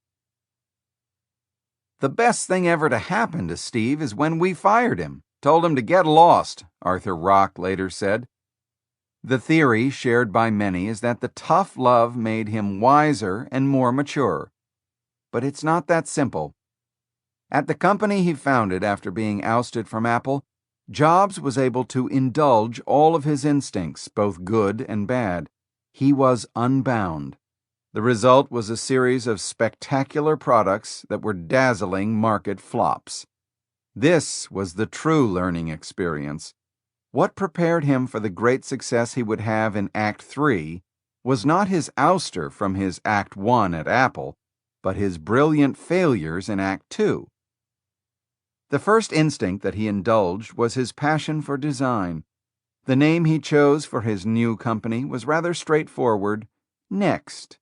"The best thing ever to happen to Steve is when we fired him, told him to get lost," Arthur Rock later said. The theory shared by many is that the tough love made him wiser and more mature. But it's not that simple. At the company he founded after being ousted from Apple, Jobs was able to indulge all of his instincts, both good and bad. He was unbound. The result was a series of spectacular products that were dazzling market flops. This was the true learning experience. What prepared him for the great success he would have in Act 3 was not his ouster from his Act 1 at Apple, but his brilliant failures in Act 2. The first instinct that he indulged was his passion for design. The name he chose for his new company was rather straightforward: Next.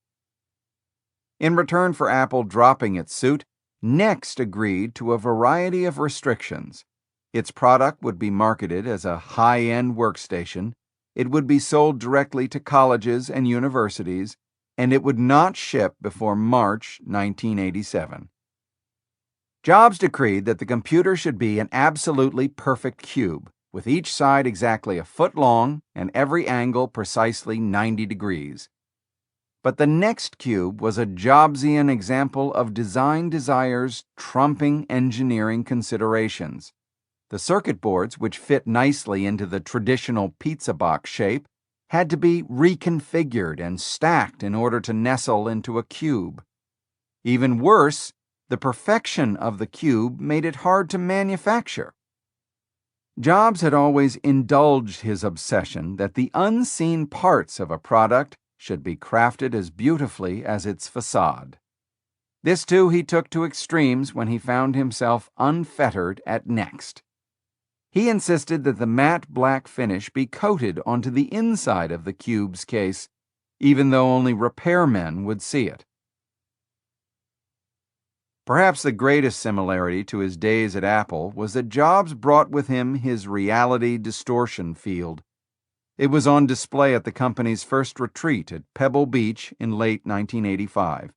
In return for Apple dropping its suit, Next agreed to a variety of restrictions. Its product would be marketed as a high-end workstation, it would be sold directly to colleges and universities, and it would not ship before March 1987. Jobs decreed that the computer should be an absolutely perfect cube, with each side exactly a foot long and every angle precisely 90 degrees. But the Next cube was a Jobsian example of design desires trumping engineering considerations. The circuit boards, which fit nicely into the traditional pizza box shape, had to be reconfigured and stacked in order to nestle into a cube. Even worse, the perfection of the cube made it hard to manufacture. Jobs had always indulged his obsession that the unseen parts of a product should be crafted as beautifully as its facade. This, too, he took to extremes when he found himself unfettered at Next. He insisted that the matte black finish be coated onto the inside of the cube's case, even though only repairmen would see it. Perhaps the greatest similarity to his days at Apple was that Jobs brought with him his reality distortion field. It was on display at the company's first retreat at Pebble Beach in late 1985.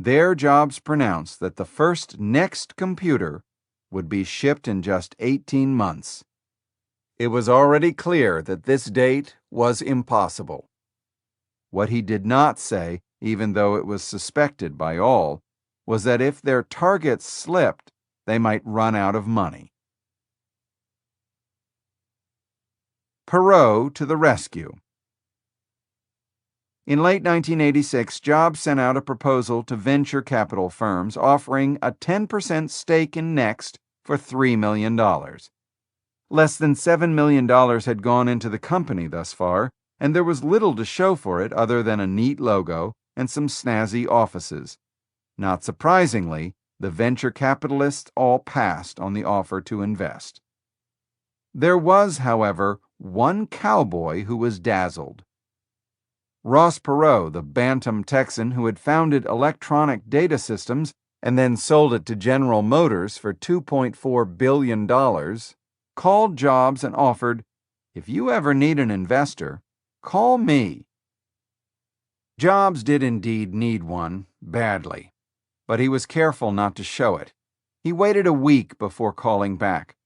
There, Jobs pronounced that the first Next computer would be shipped in just 18 months. It was already clear that this date was impossible. What he did not say, even though it was suspected by all, was that if their targets slipped, They might run out of money. Perot to the rescue. In late 1986, Jobs sent out a proposal to venture capital firms offering a 10% stake in Next for $3 million. Less than $7 million had gone into the company thus far, and there was little to show for it other than a neat logo and some snazzy offices. Not surprisingly, the venture capitalists all passed on the offer to invest. There was, however, one cowboy who was dazzled. Ross Perot, the Bantam Texan who had founded Electronic Data Systems and then sold it to General Motors for $2.4 billion, called Jobs and offered, "If you ever need an investor, call me." Jobs did indeed need one, badly, but he was careful not to show it. He waited a week before calling back.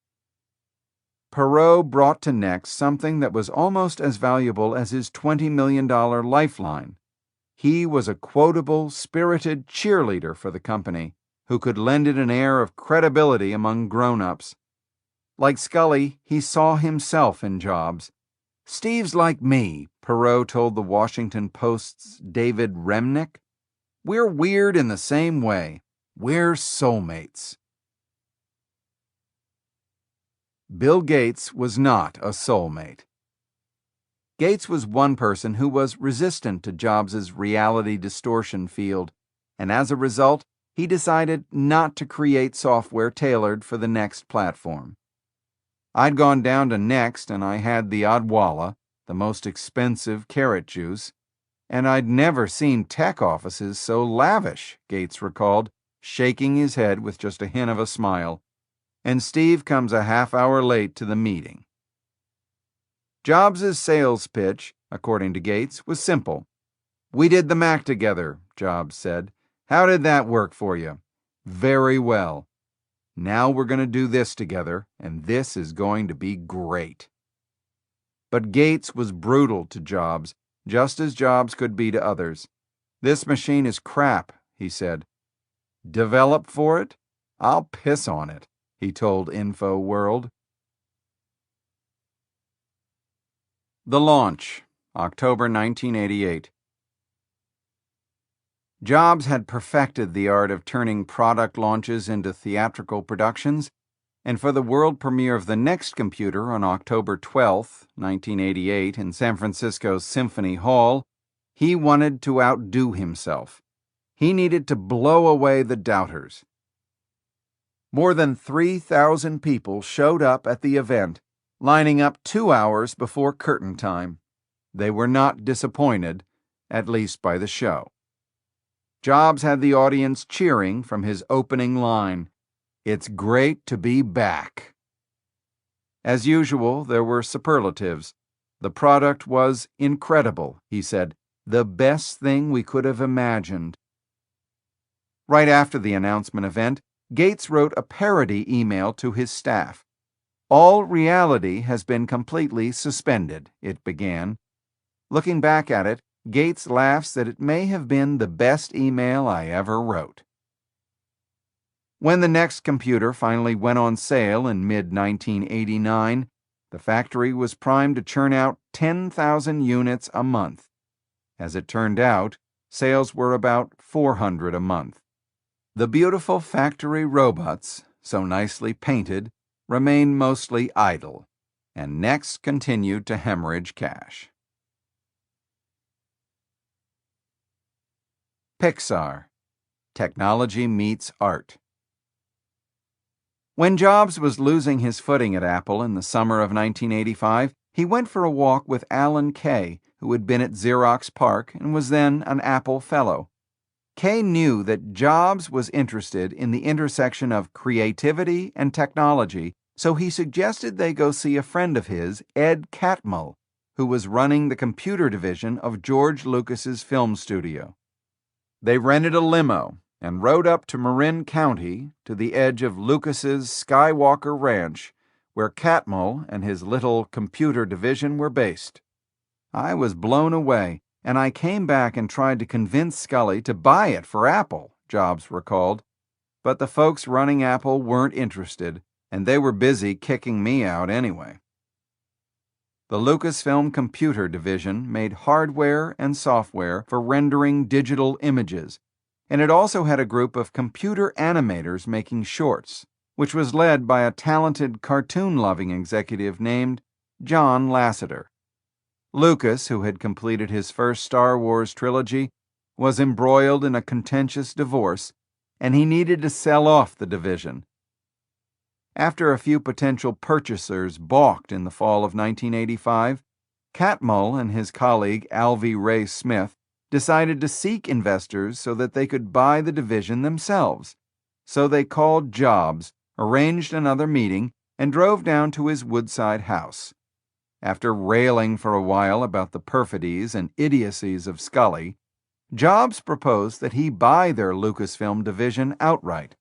Perot brought to Next something that was almost as valuable as his $20 million lifeline. He was a quotable, spirited cheerleader for the company, who could lend it an air of credibility among grown-ups. Like Scully, he saw himself in Jobs. "Steve's like me," Perot told the Washington Post's David Remnick. "We're weird in the same way. We're soulmates." Bill Gates was not a soulmate. Gates was one person who was resistant to Jobs' reality distortion field, and as a result, he decided not to create software tailored for the Next platform. I'd gone down to Next and I had the Odwalla, the most expensive carrot juice, and I'd never seen tech offices so lavish, Gates recalled, shaking his head with just a hint of a smile. And Steve comes a half hour late to the meeting. Jobs' sales pitch, according to Gates, was simple. "We did the Mac together," Jobs said. "How did that work for you?" "Very well. Now we're going to do this together, and this is going to be great." But Gates was brutal to Jobs, just as Jobs could be to others. "This machine is crap," he said. "Develop for it? I'll piss on it," he told InfoWorld. The launch, October 1988. Jobs had perfected the art of turning product launches into theatrical productions, and for the world premiere of the Next computer on October 12, 1988, in San Francisco's Symphony Hall, he wanted to outdo himself. He needed to blow away the doubters. More than 3,000 people showed up at the event, lining up 2 hours before curtain time. They were not disappointed, at least by the show. Jobs had the audience cheering from his opening line, "It's great to be back." As usual, there were superlatives. "The product was incredible," he said, "the best thing we could have imagined." Right after the announcement event, Gates wrote a parody email to his staff. "All reality has been completely suspended," it began. Looking back at it, Gates laughs that it may have been the best email I ever wrote. When the Next computer finally went on sale in mid-1989, the factory was primed to churn out 10,000 units a month. As it turned out, sales were about 400 a month. The beautiful factory robots, so nicely painted, remained mostly idle, and Next continued to hemorrhage cash. Pixar. Technology meets art. When Jobs was losing his footing at Apple in the summer of 1985, he went for a walk with Alan Kay, who had been at Xerox PARC and was then an Apple Fellow. Kay knew that Jobs was interested in the intersection of creativity and technology, so he suggested they go see a friend of his, Ed Catmull, who was running the computer division of George Lucas's film studio. They rented a limo and rode up to Marin County to the edge of Lucas's Skywalker Ranch, where Catmull and his little computer division were based. I was blown away, and I came back and tried to convince Scully to buy it for Apple, Jobs recalled. but the folks running Apple weren't interested, and they were busy kicking me out anyway. The Lucasfilm Computer Division made hardware and software for rendering digital images, and it also had a group of computer animators making shorts, which was led by a talented cartoon-loving executive named John Lasseter. Lucas, who had completed his first Star Wars trilogy, was embroiled in a contentious divorce, and he needed to sell off the division. After a few potential purchasers balked in the fall of 1985, Catmull and his colleague Alvy Ray Smith decided to seek investors so that they could buy the division themselves. So they called Jobs, arranged another meeting, and drove down to his Woodside house. After railing for a while about the perfidies and idiocies of Scully, Jobs proposed that he buy their Lucasfilm division outright.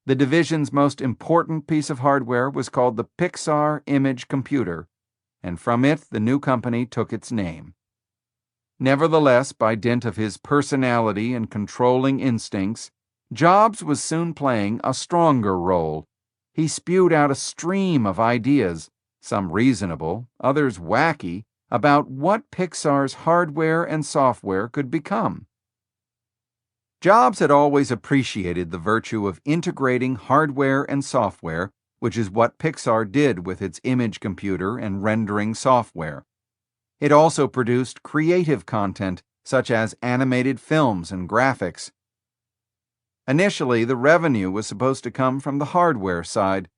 The division's most important piece of hardware was called the Pixar Image Computer, and from it the new company took its name. Nevertheless, by dint of his personality and controlling instincts, Jobs was soon playing a stronger role. He spewed out a stream of ideas, some reasonable, others wacky, about what Pixar's hardware and software could become. Jobs had always appreciated the virtue of integrating hardware and software, which is what Pixar did with its image computer and rendering software. It also produced creative content, such as animated films and graphics. Initially, the revenue was supposed to come from the hardware side.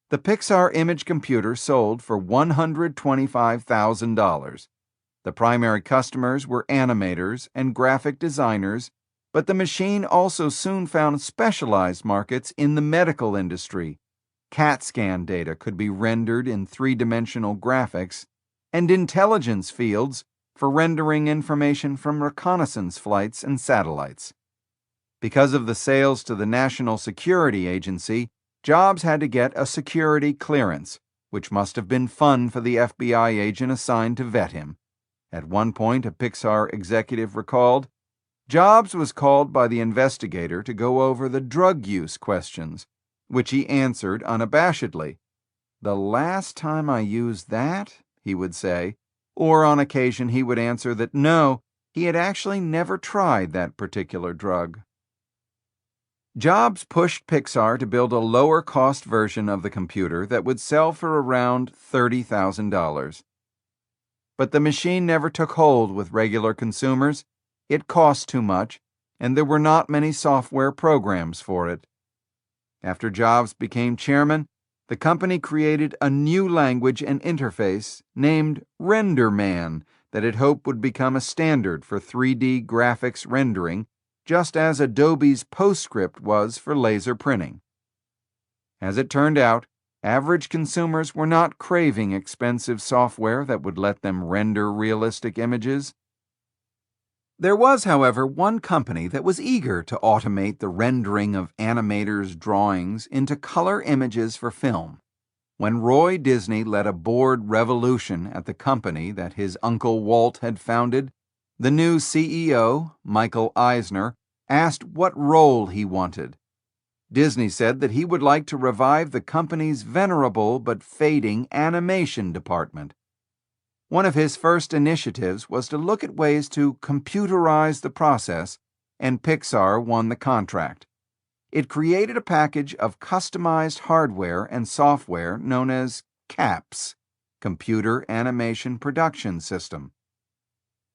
The Pixar image computer sold for $125,000. The primary customers were animators and graphic designers, but the machine also soon found specialized markets in the medical industry. CAT scan data could be rendered in three-dimensional graphics, and intelligence fields for rendering information from reconnaissance flights and satellites. Because of the sales to the National Security Agency, Jobs had to get a security clearance, which must have been fun for the FBI agent assigned to vet him. At one point, a Pixar executive recalled, Jobs was called by the investigator to go over the drug use questions, which he answered unabashedly. "The last time I used that," he would say, or on occasion he would answer that no, he had actually never tried that particular drug. Jobs pushed Pixar to build a lower-cost version of the computer that would sell for around $30,000. But the machine never took hold with regular consumers. It cost too much, and there were not many software programs for it. After Jobs became chairman, the company created a new language and interface named RenderMan that it hoped would become a standard for 3D graphics rendering, just as Adobe's PostScript was for laser printing. As it turned out, average consumers were not craving expensive software that would let them render realistic images. There was, however, one company that was eager to automate the rendering of animators' drawings into color images for film. When Roy Disney led a board revolution at the company that his uncle Walt had founded, the new CEO, Michael Eisner, asked what role he wanted. Disney said that he would like to revive the company's venerable but fading animation department. One of his first initiatives was to look at ways to computerize the process, and Pixar won the contract. It created a package of customized hardware and software known as CAPS, Computer Animation Production System.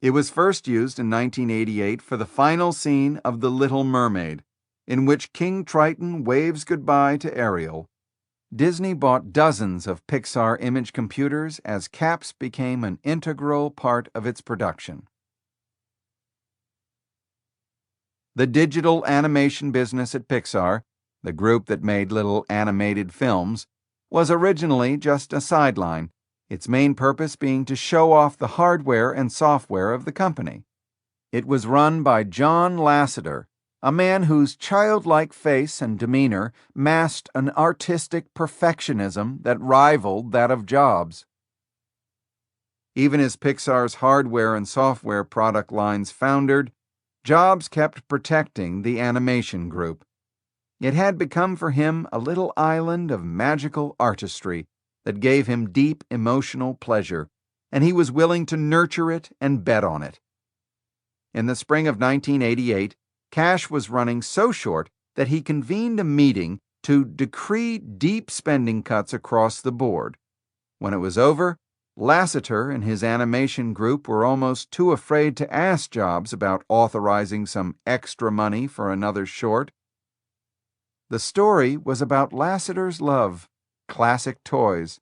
It was first used in 1988 for the final scene of The Little Mermaid, in which King Triton waves goodbye to Ariel. Disney bought dozens of Pixar image computers as CAPS became an integral part of its production. The digital animation business at Pixar, the group that made little animated films, was originally just a sideline, its main purpose being to show off the hardware and software of the company. It was run by John Lasseter, a man whose childlike face and demeanor masked an artistic perfectionism that rivaled that of Jobs. Even as Pixar's hardware and software product lines foundered, Jobs kept protecting the animation group. It had become for him a little island of magical artistry that gave him deep emotional pleasure, and he was willing to nurture it and bet on it. In the spring of 1988, cash was running so short that he convened a meeting to decree deep spending cuts across the board. When it was over, Lasseter and his animation group were almost too afraid to ask Jobs about authorizing some extra money for another short. The story was about Lasseter's love, classic toys.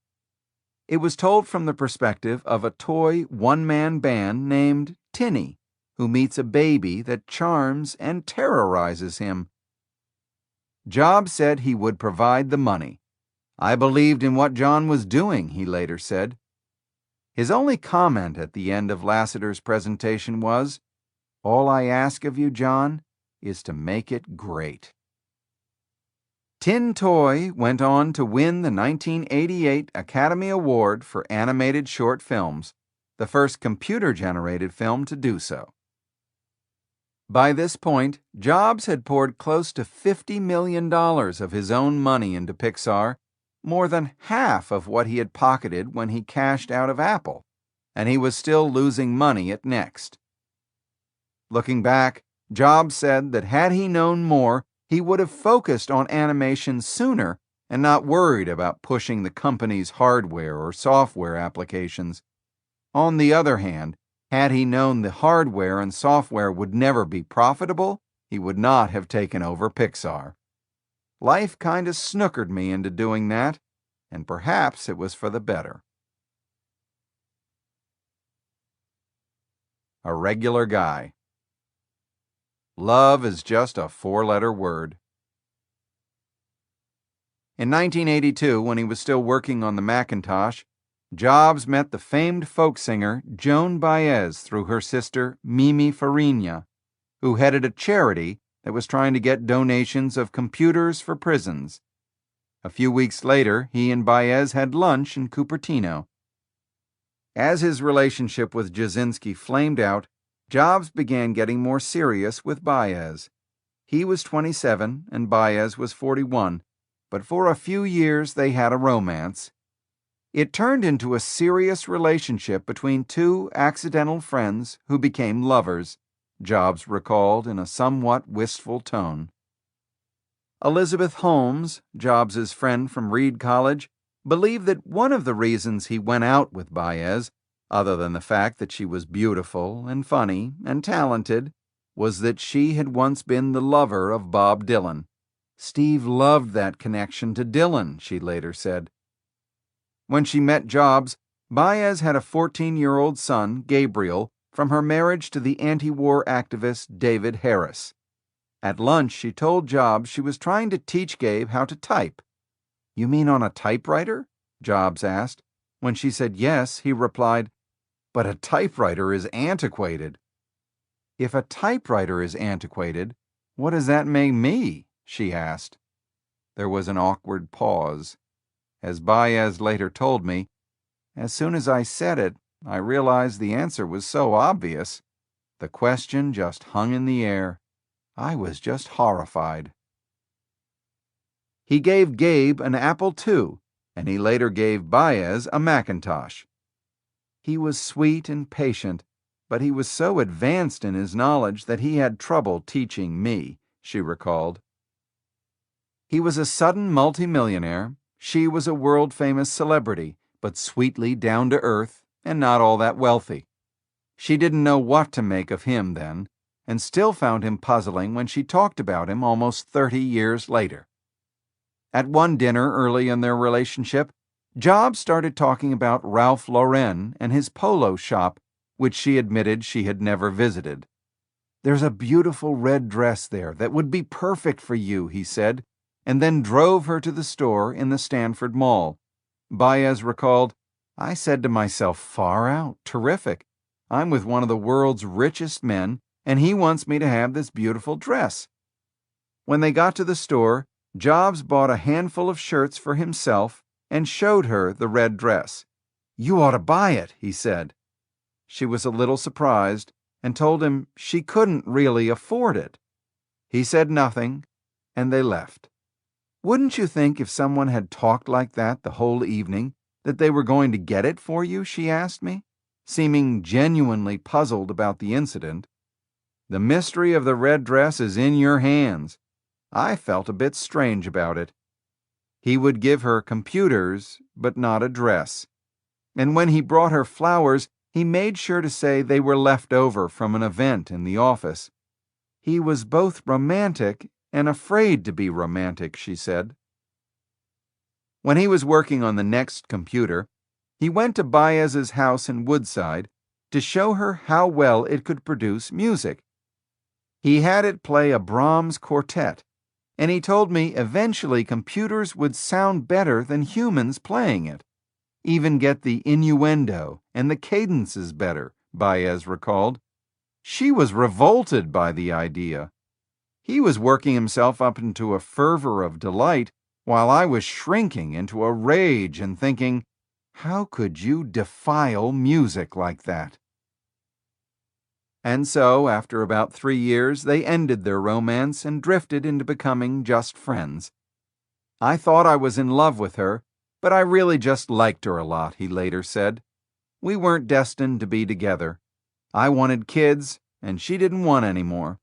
It was told from the perspective of a toy one-man band named Tinny, who meets a baby that charms and terrorizes him. Jobs said he would provide the money. I believed in what John was doing, he later said. His only comment at the end of Lasseter's presentation was, "All I ask of you, John, is to make it great." Tin Toy went on to win the 1988 Academy Award for Animated Short Films, the first computer-generated film to do so. By this point, Jobs had poured close to $50 million of his own money into Pixar, more than half of what he had pocketed when he cashed out of Apple, and he was still losing money at Next. Looking back, Jobs said that had he known more, he would have focused on animation sooner and not worried about pushing the company's hardware or software applications. On the other hand, had he known the hardware and software would never be profitable, he would not have taken over Pixar. Life kinda snookered me into doing that, and perhaps it was for the better. A regular guy. Love is just a four-letter word. In 1982, when he was still working on the Macintosh, Jobs met the famed folk singer Joan Baez through her sister Mimi Farina, who headed a charity that was trying to get donations of computers for prisons. A few weeks later, he and Baez had lunch in Cupertino. As his relationship with Jasinski flamed out, Jobs began getting more serious with Baez. He was 27 and Baez was 41, but for a few years they had a romance. It turned into a serious relationship between two accidental friends who became lovers, Jobs recalled in a somewhat wistful tone. Elizabeth Holmes, Jobs's friend from Reed College, believed that one of the reasons he went out with Baez, other than the fact that she was beautiful and funny and talented, was that she had once been the lover of Bob Dylan. Steve loved that connection to Dylan, she later said. When she met Jobs, Baez had a 14-year-old son, Gabriel, from her marriage to the anti-war activist David Harris. At lunch, she told Jobs she was trying to teach Gabe how to type. "You mean on a typewriter?" Jobs asked. When she said yes, he replied, "But a typewriter is antiquated." "If a typewriter is antiquated, what does that make me?" she asked. There was an awkward pause. As Baez later told me, "As soon as I said it, I realized the answer was so obvious. The question just hung in the air. I was just horrified." He gave Gabe an Apple II, and he later gave Baez a Macintosh. He was sweet and patient, but he was so advanced in his knowledge that he had trouble teaching me, she recalled. He was a sudden multimillionaire. She was a world-famous celebrity, but sweetly down-to-earth and not all that wealthy. She didn't know what to make of him then, and still found him puzzling when she talked about him almost 30 years later. At one dinner early in their relationship, Jobs started talking about Ralph Lauren and his polo shop, which she admitted she had never visited. "There's a beautiful red dress there that would be perfect for you," he said, and then drove her to the store in the Stanford Mall. Baez recalled, "I said to myself, far out, terrific. I'm with one of the world's richest men, and he wants me to have this beautiful dress." When they got to the store, Jobs bought a handful of shirts for himself and showed her the red dress. "You ought to buy it," he said. She was a little surprised and told him she couldn't really afford it. He said nothing, and they left. Wouldn't you think if someone had talked like that the whole evening that they were going to get it for you? She asked me, seeming genuinely puzzled about the incident. The mystery of the red dress is in your hands. I felt a bit strange about it. He would give her computers, but not a dress. And when he brought her flowers, he made sure to say they were left over from an event in the office. He was both romantic and afraid to be romantic, she said. When he was working on the next computer, he went to Baez's house in Woodside to show her how well it could produce music. He had it play a Brahms quartet, and he told me eventually computers would sound better than humans playing it, even get the innuendo and the cadences better, Baez recalled. She was revolted by the idea. He was working himself up into a fervor of delight, while I was shrinking into a rage and thinking, how could you defile music like that? And so, after about 3 years, they ended their romance and drifted into becoming just friends. I thought I was in love with her, but I really just liked her a lot, he later said. We weren't destined to be together. I wanted kids, and she didn't want any more.